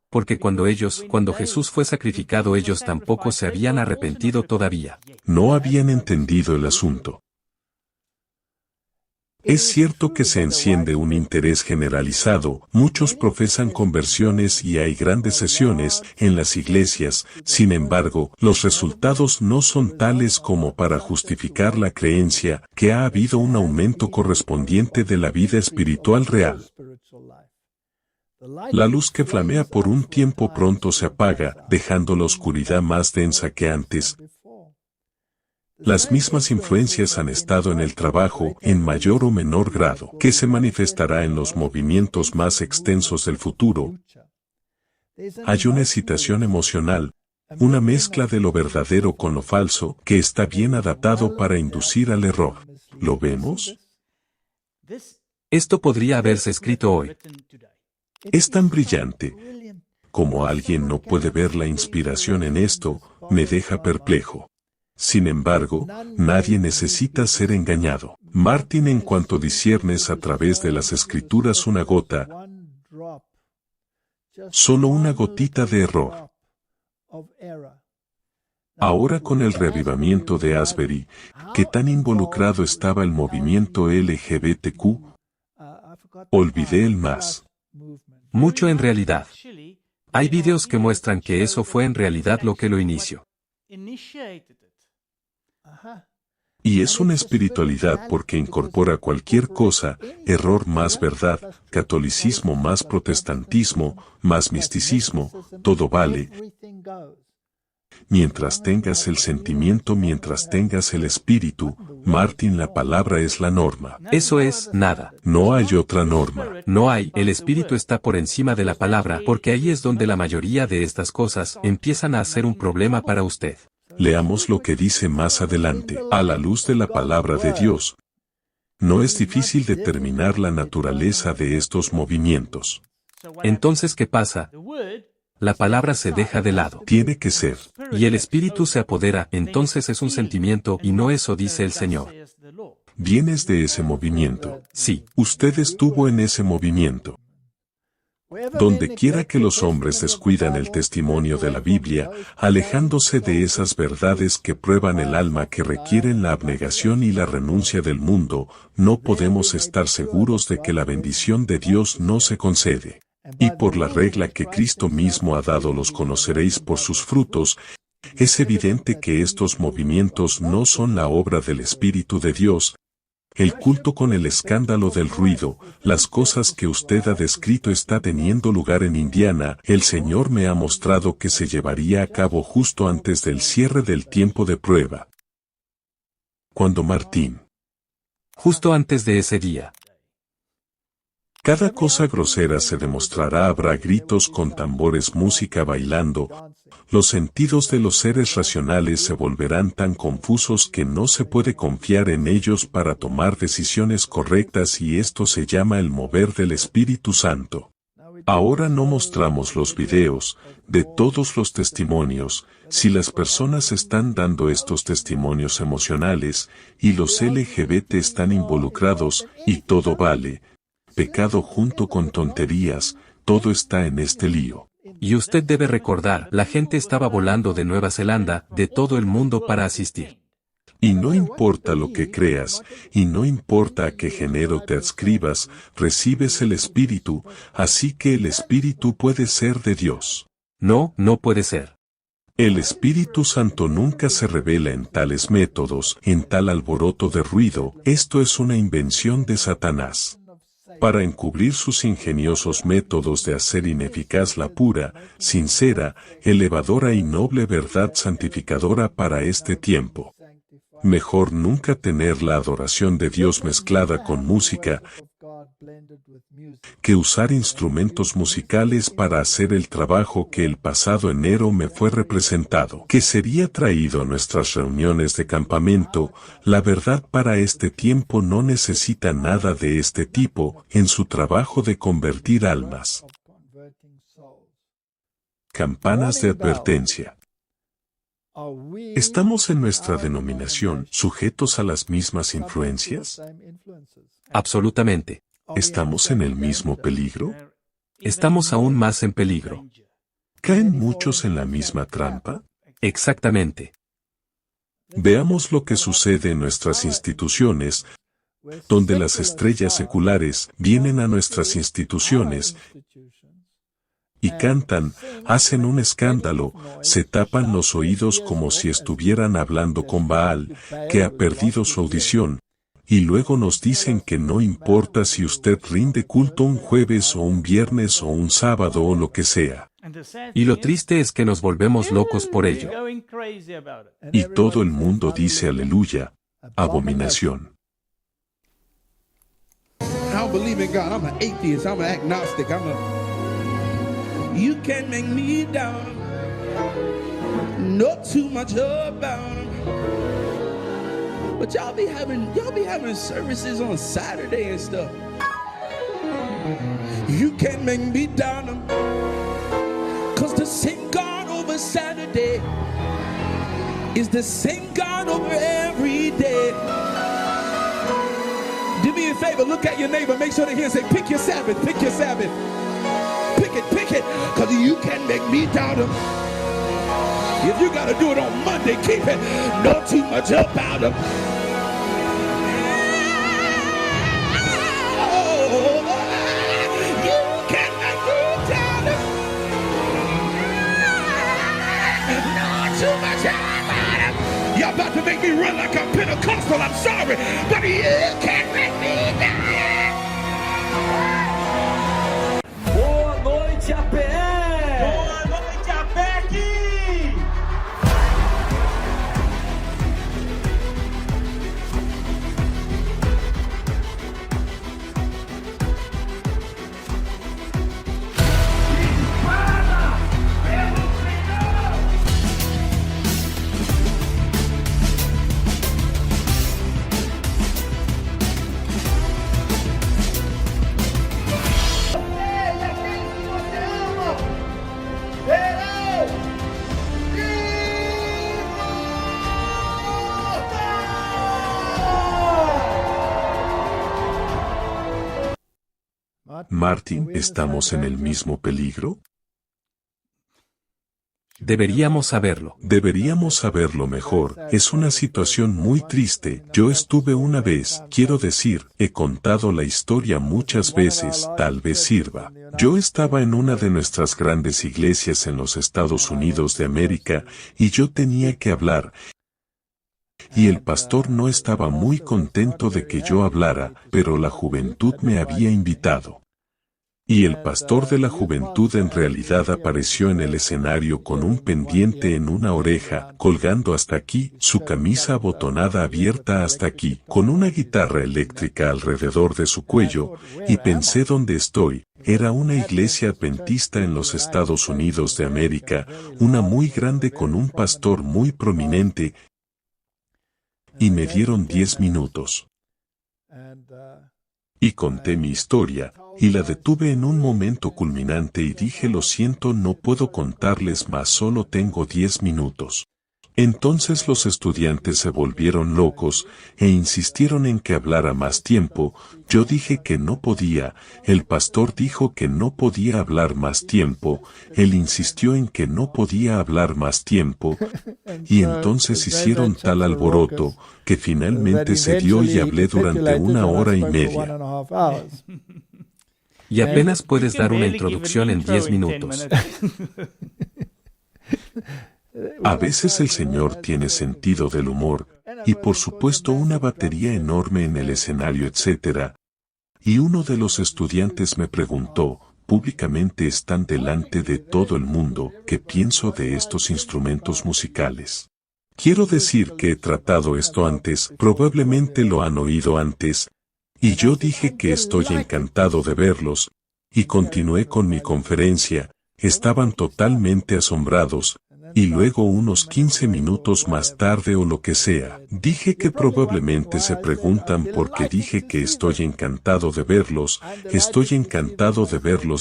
S1: porque cuando Jesús fue sacrificado ellos tampoco se habían arrepentido todavía.
S2: No habían entendido el asunto. Es cierto que se enciende un interés generalizado, muchos profesan conversiones y hay grandes sesiones en las iglesias, sin embargo, los resultados no son tales como para justificar la creencia que ha habido un aumento correspondiente de la vida espiritual real. La luz que flamea por un tiempo pronto se apaga, dejando la oscuridad más densa que antes. Las mismas influencias han estado en el trabajo, en mayor o menor grado, que se manifestará en los movimientos más extensos del futuro. Hay una excitación emocional, una mezcla de lo verdadero con lo falso, que está bien adaptado para inducir al error. ¿Lo vemos?
S1: Esto podría haberse escrito hoy.
S2: Es tan brillante. Como alguien no puede ver la inspiración en esto, me deja perplejo. Sin embargo, nadie necesita ser engañado. Martín, en cuanto disciernes a través de las escrituras una gota, solo una gotita de error. Ahora con el reavivamiento de Asbury, ¿qué tan involucrado estaba el movimiento LGBTQ? Olvidé el más.
S1: Mucho en realidad. Hay vídeos que muestran que eso fue en realidad lo que lo inició.
S2: Y es una espiritualidad porque incorpora cualquier cosa, error más verdad, catolicismo más protestantismo, más misticismo, todo vale. Mientras tengas el sentimiento, mientras tengas el espíritu, Martín, la palabra es la norma.
S1: Eso es, nada.
S2: No hay otra norma.
S1: No hay, el espíritu está por encima de la palabra, porque ahí es donde la mayoría de estas cosas empiezan a ser un problema para usted.
S2: Leamos lo que dice más adelante. A la luz de la palabra de Dios, no es difícil determinar la naturaleza de estos movimientos.
S1: Entonces, ¿qué pasa? La palabra se deja de lado.
S2: Tiene que ser.
S1: Y el espíritu se apodera, entonces es un sentimiento, y no eso dice el Señor.
S2: Vienes de ese movimiento.
S1: Sí.
S2: Usted estuvo en ese movimiento. Donde quiera que los hombres descuidan el testimonio de la Biblia, alejándose de esas verdades que prueban el alma, que requieren la abnegación y la renuncia del mundo, no podemos estar seguros de que la bendición de Dios no se concede. Y por la regla que Cristo mismo ha dado los conoceréis por sus frutos, es evidente que estos movimientos no son la obra del Espíritu de Dios. El culto con el escándalo del ruido, las cosas que usted ha descrito está teniendo lugar en Indiana, el Señor me ha mostrado que se llevaría a cabo justo antes del cierre del tiempo de prueba. Cuando Martín,
S1: justo antes de ese día,
S2: cada cosa grosera se demostrará, habrá gritos con tambores, música, bailando. Los sentidos de los seres racionales se volverán tan confusos que no se puede confiar en ellos para tomar decisiones correctas, y esto se llama el mover del Espíritu Santo. Ahora no mostramos los videos de todos los testimonios. Si las personas están dando estos testimonios emocionales y los LGBT están involucrados y todo vale, pecado junto con tonterías, todo está en este lío.
S1: Y usted debe recordar, la gente estaba volando de Nueva Zelanda, de todo el mundo para asistir.
S2: Y no importa lo que creas, y no importa a qué género te adscribas, recibes el Espíritu, así que el Espíritu puede ser de Dios.
S1: No, no puede ser.
S2: El Espíritu Santo nunca se revela en tales métodos, en tal alboroto de ruido, esto es una invención de Satanás. Para encubrir sus ingeniosos métodos de hacer ineficaz la pura, sincera, elevadora y noble verdad santificadora para este tiempo. Mejor nunca tener la adoración de Dios mezclada con música que usar instrumentos musicales para hacer el trabajo que el pasado enero me fue representado, que sería traído a nuestras reuniones de campamento. La verdad para este tiempo no necesita nada de este tipo en su trabajo de convertir almas. Campanas de advertencia. ¿Estamos en nuestra denominación sujetos a las mismas influencias?
S1: Absolutamente.
S2: ¿Estamos en el mismo peligro?
S1: Estamos aún más en peligro.
S2: ¿Caen muchos en la misma trampa?
S1: Exactamente.
S2: Veamos lo que sucede en nuestras instituciones, donde las estrellas seculares vienen a nuestras instituciones y cantan, hacen un escándalo, se tapan los oídos como si estuvieran hablando con Baal, que ha perdido su audición, y luego nos dicen que no importa si usted rinde culto un jueves o un viernes o un sábado o lo que sea.
S1: Y lo triste es que nos volvemos locos por ello.
S2: Y todo el mundo dice aleluya, abominación.
S10: I don't believe in God. I'm an atheist. I'm an agnostic. You can't make me down. Know too much about him. But y'all be having services on Saturday and stuff. You can't make me down. Cause the same God over Saturday is the same God over every day. Do me a favor, look at your neighbor, make sure they hear and say, pick your Sabbath, pick your Sabbath. Pick it, cause you can make me doubt him. If you gotta do it on Monday, keep it. Know too much about him. Oh, you can make me doubt him. Know too much about him. Y'all about to make me run like I'm Pentecostal, I'm sorry, but you can't make me doubt him.
S9: Boa noite, APE! Boa noite, APEC! Espada pelo Senhor!
S2: Martin, ¿estamos en el mismo peligro?
S1: Deberíamos saberlo.
S2: Deberíamos saberlo mejor. Es una situación muy triste. Yo estuve una vez, quiero decir, he contado la historia muchas veces, tal vez sirva. Yo estaba en una de nuestras grandes iglesias en los Estados Unidos de América, y yo tenía que hablar. Y el pastor no estaba muy contento de que yo hablara, pero la juventud me había invitado. Y el pastor de la juventud en realidad apareció en el escenario con un pendiente en una oreja, colgando hasta aquí, su camisa abotonada abierta hasta aquí, con una guitarra eléctrica alrededor de su cuello, y pensé dónde estoy. Era una iglesia adventista en los Estados Unidos de América, una muy grande con un pastor muy prominente, y me dieron 10 minutos. Y conté mi historia, y la detuve en un momento culminante y dije lo siento, no puedo contarles más, solo tengo 10 minutos. Entonces los estudiantes se volvieron locos e insistieron en que hablara más tiempo. Yo dije que no podía, el pastor dijo que no podía hablar más tiempo, él insistió en que no podía hablar más tiempo, y entonces hicieron tal alboroto que finalmente se dio y hablé durante 1 hora y media.
S1: Y apenas puedes dar una introducción en 10 minutos.
S2: A veces el Señor tiene sentido del humor, y por supuesto una batería enorme en el escenario, etc. Y uno de los estudiantes me preguntó, públicamente están delante de todo el mundo, ¿qué pienso de estos instrumentos musicales? Quiero decir que he tratado esto antes, probablemente lo han oído antes, y yo dije que estoy encantado de verlos, y continué con mi conferencia, estaban totalmente asombrados, y luego unos 15 minutos más tarde o lo que sea, dije que probablemente se preguntan por qué dije que estoy encantado de verlos,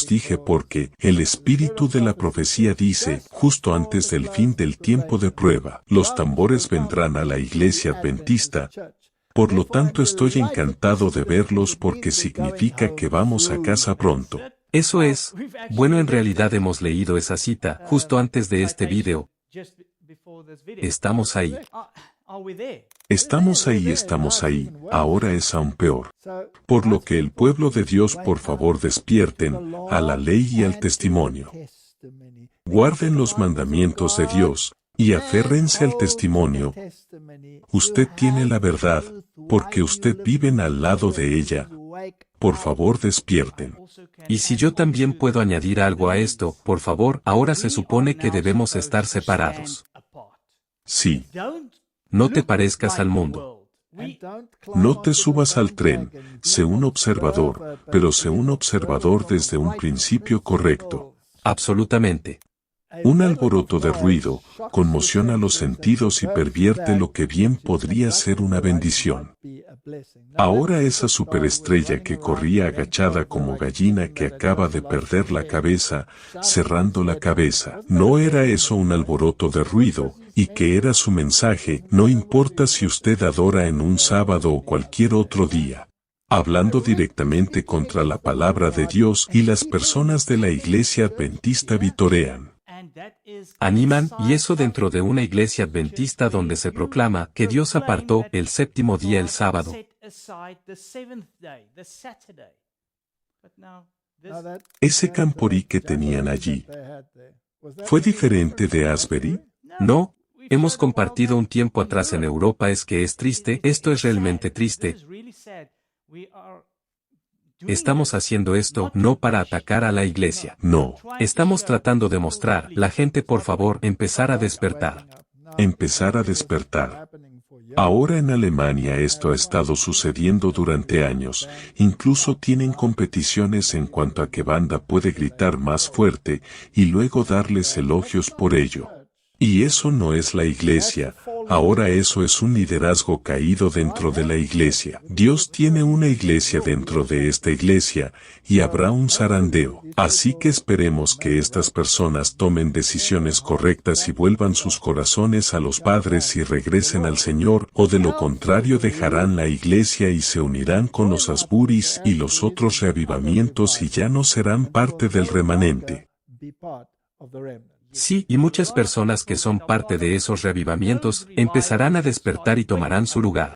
S2: dije porque el espíritu de la profecía dice, justo antes del fin del tiempo de prueba, los tambores vendrán a la iglesia adventista. Por lo tanto estoy encantado de verlos porque significa que vamos a casa pronto.
S1: Eso es, bueno, en realidad hemos leído esa cita justo antes de este video. Estamos ahí.
S2: Estamos ahí, ahora es aún peor. Por lo que el pueblo de Dios, por favor, despierten a la ley y al testimonio. Guarden los mandamientos de Dios y aférrense al testimonio. Usted tiene la verdad, porque usted vive al lado de ella. Por favor, despierten.
S1: Y si yo también puedo añadir algo a esto, por favor, ahora se supone que debemos estar separados.
S2: Sí.
S1: No te parezcas al mundo.
S2: No te subas al tren, sé un observador, pero sé un observador desde un principio correcto.
S1: Absolutamente.
S2: Un alboroto de ruido conmociona los sentidos y pervierte lo que bien podría ser una bendición. Ahora esa superestrella que corría agachada como gallina que acaba de perder la cabeza, cerrando la cabeza, ¿no era eso un alboroto de ruido? ¿Y qué era su mensaje? No importa si usted adora en un sábado o cualquier otro día. Hablando directamente contra la palabra de Dios, y las personas de la iglesia adventista vitorean.
S1: Animan, y eso dentro de una iglesia adventista donde se proclama que Dios apartó el séptimo día, el sábado.
S2: Ese camporí que tenían allí, ¿fue diferente de Asbury?
S1: No, hemos compartido un tiempo atrás en Europa. Es que es triste, esto es realmente triste. Estamos haciendo esto no para atacar a la iglesia.
S2: No.
S1: Estamos tratando de mostrar, la gente, por favor, empezar a despertar.
S2: Empezar a despertar. Ahora en Alemania esto ha estado sucediendo durante años, incluso tienen competiciones en cuanto a qué banda puede gritar más fuerte, y luego darles elogios por ello. Y eso no es la iglesia, ahora eso es un liderazgo caído dentro de la iglesia. Dios tiene una iglesia dentro de esta iglesia, y habrá un zarandeo. Así que esperemos que estas personas tomen decisiones correctas y vuelvan sus corazones a los padres y regresen al Señor, o de lo contrario dejarán la iglesia y se unirán con los Asburis y los otros reavivamientos y ya no serán parte del remanente.
S1: Sí, y muchas personas que son parte de esos reavivamientos empezarán a despertar y tomarán su lugar.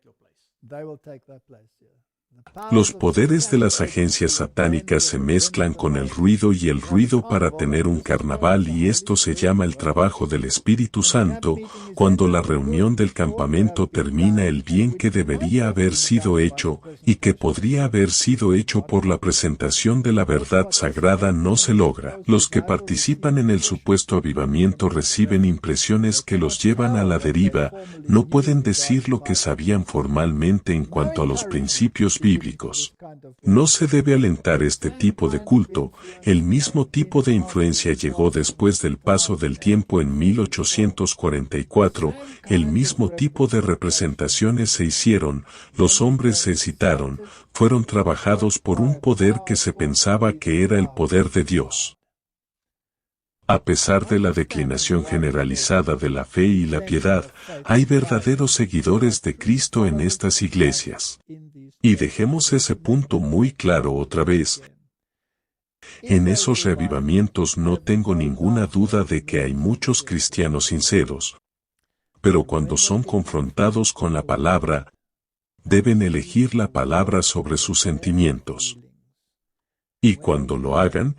S2: Los poderes de las agencias satánicas se mezclan con el ruido y el ruido para tener un carnaval, y esto se llama el trabajo del Espíritu Santo. Cuando la reunión del campamento termina, el bien que debería haber sido hecho y que podría haber sido hecho por la presentación de la verdad sagrada no se logra. Los que participan en el supuesto avivamiento reciben impresiones que los llevan a la deriva, no pueden decir lo que sabían formalmente en cuanto a los principios bíblicos. No se debe alentar este tipo de culto. El mismo tipo de influencia llegó después del paso del tiempo en 1844, el mismo tipo de representaciones se hicieron, los hombres se excitaron, fueron trabajados por un poder que se pensaba que era el poder de Dios. A pesar de la declinación generalizada de la fe y la piedad, hay verdaderos seguidores de Cristo en estas iglesias. Y dejemos ese punto muy claro otra vez. En esos reavivamientos no tengo ninguna duda de que hay muchos cristianos sinceros. Pero cuando son confrontados con la palabra, deben elegir la palabra sobre sus sentimientos. Y cuando lo hagan,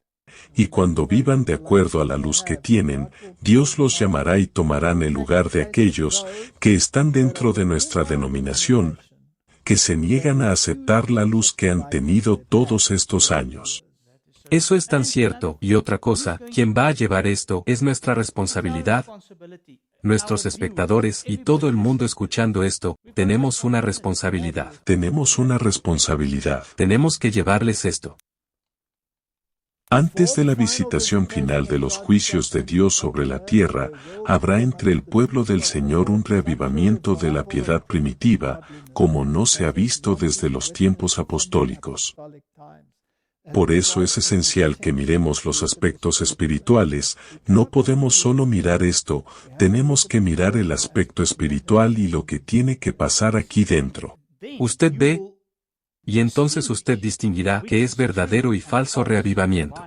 S2: y cuando vivan de acuerdo a la luz que tienen, Dios los llamará y tomarán el lugar de aquellos que están dentro de nuestra denominación, que se niegan a aceptar la luz que han tenido todos estos años.
S1: Eso es tan cierto, y otra cosa, quien va a llevar esto es nuestra responsabilidad. Nuestros espectadores y todo el mundo escuchando esto, tenemos una responsabilidad.
S2: Tenemos una responsabilidad.
S1: Tenemos que llevarles esto.
S2: Antes de la visitación final de los juicios de Dios sobre la tierra, habrá entre el pueblo del Señor un reavivamiento de la piedad primitiva, como no se ha visto desde los tiempos apostólicos. Por eso es esencial que miremos los aspectos espirituales, no podemos solo mirar esto, tenemos que mirar el aspecto espiritual y lo que tiene que pasar aquí dentro.
S1: Usted ve, y entonces usted distinguirá que es verdadero y falso reavivamiento.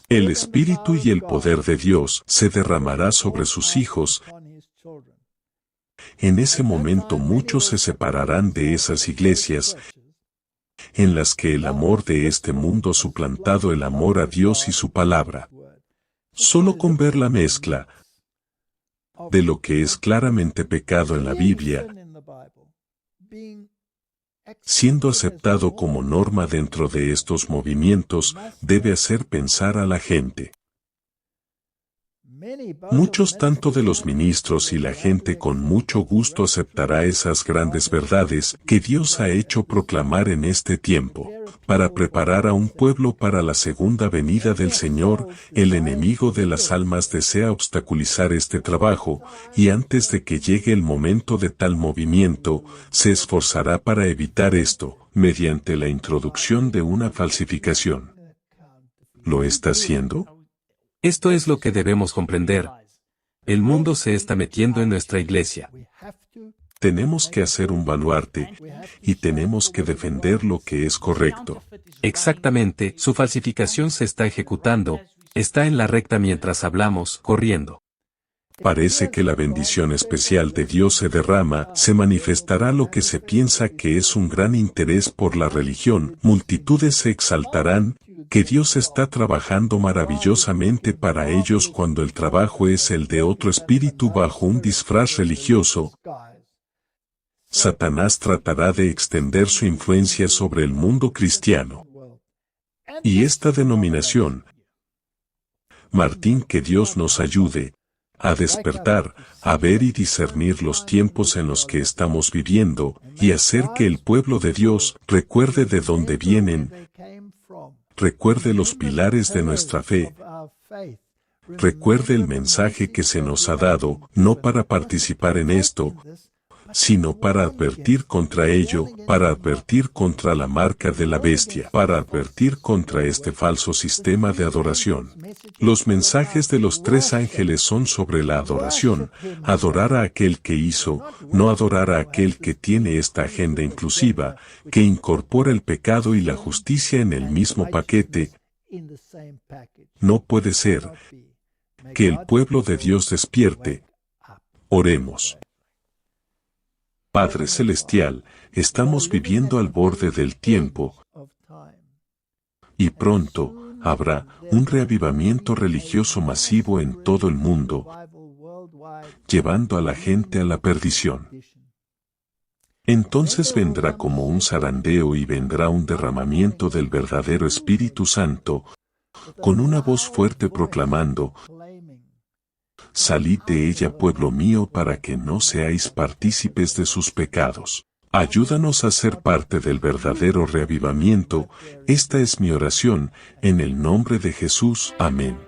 S2: El Espíritu y el poder de Dios se derramará sobre sus hijos. En ese momento muchos se separarán de esas iglesias, en las que el amor de este mundo ha suplantado el amor a Dios y su palabra. Solo con ver la mezcla de lo que es claramente pecado en la Biblia, siendo aceptado como norma dentro de estos movimientos, debe hacer pensar a la gente. Muchos tanto de los ministros y la gente con mucho gusto aceptará esas grandes verdades que Dios ha hecho proclamar en este tiempo. Para preparar a un pueblo para la segunda venida del Señor, el enemigo de las almas desea obstaculizar este trabajo, y antes de que llegue el momento de tal movimiento, se esforzará para evitar esto, mediante la introducción de una falsificación. ¿Lo está haciendo?
S1: Esto es lo que debemos comprender. El mundo se está metiendo en nuestra iglesia.
S2: Tenemos que hacer un baluarte, y tenemos que defender lo que es correcto.
S1: Exactamente, su falsificación se está ejecutando, está en la recta mientras hablamos, corriendo.
S2: Parece que la bendición especial de Dios se derrama, se manifestará lo que se piensa que es un gran interés por la religión, multitudes se exaltarán, que Dios está trabajando maravillosamente para ellos cuando el trabajo es el de otro espíritu bajo un disfraz religioso. Satanás tratará de extender su influencia sobre el mundo cristiano. Y esta denominación, Martín, que Dios nos ayude a despertar, a ver y discernir los tiempos en los que estamos viviendo, y hacer que el pueblo de Dios recuerde de dónde vienen, recuerde los pilares de nuestra fe, recuerde el mensaje que se nos ha dado, no para participar en esto, sino para advertir contra ello, para advertir contra la marca de la bestia, para advertir contra este falso sistema de adoración. Los mensajes de los tres ángeles son sobre la adoración, adorar a aquel que hizo, no adorar a aquel que tiene esta agenda inclusiva, que incorpora el pecado y la justicia en el mismo paquete. No puede ser que el pueblo de Dios despierte. Oremos. Padre Celestial, estamos viviendo al borde del tiempo y pronto habrá un reavivamiento religioso masivo en todo el mundo, llevando a la gente a la perdición. Entonces vendrá como un zarandeo y vendrá un derramamiento del verdadero Espíritu Santo, con una voz fuerte proclamando: salid de ella, pueblo mío, para que no seáis partícipes de sus pecados. Ayúdanos a ser parte del verdadero reavivamiento. Esta es mi oración, en el nombre de Jesús. Amén.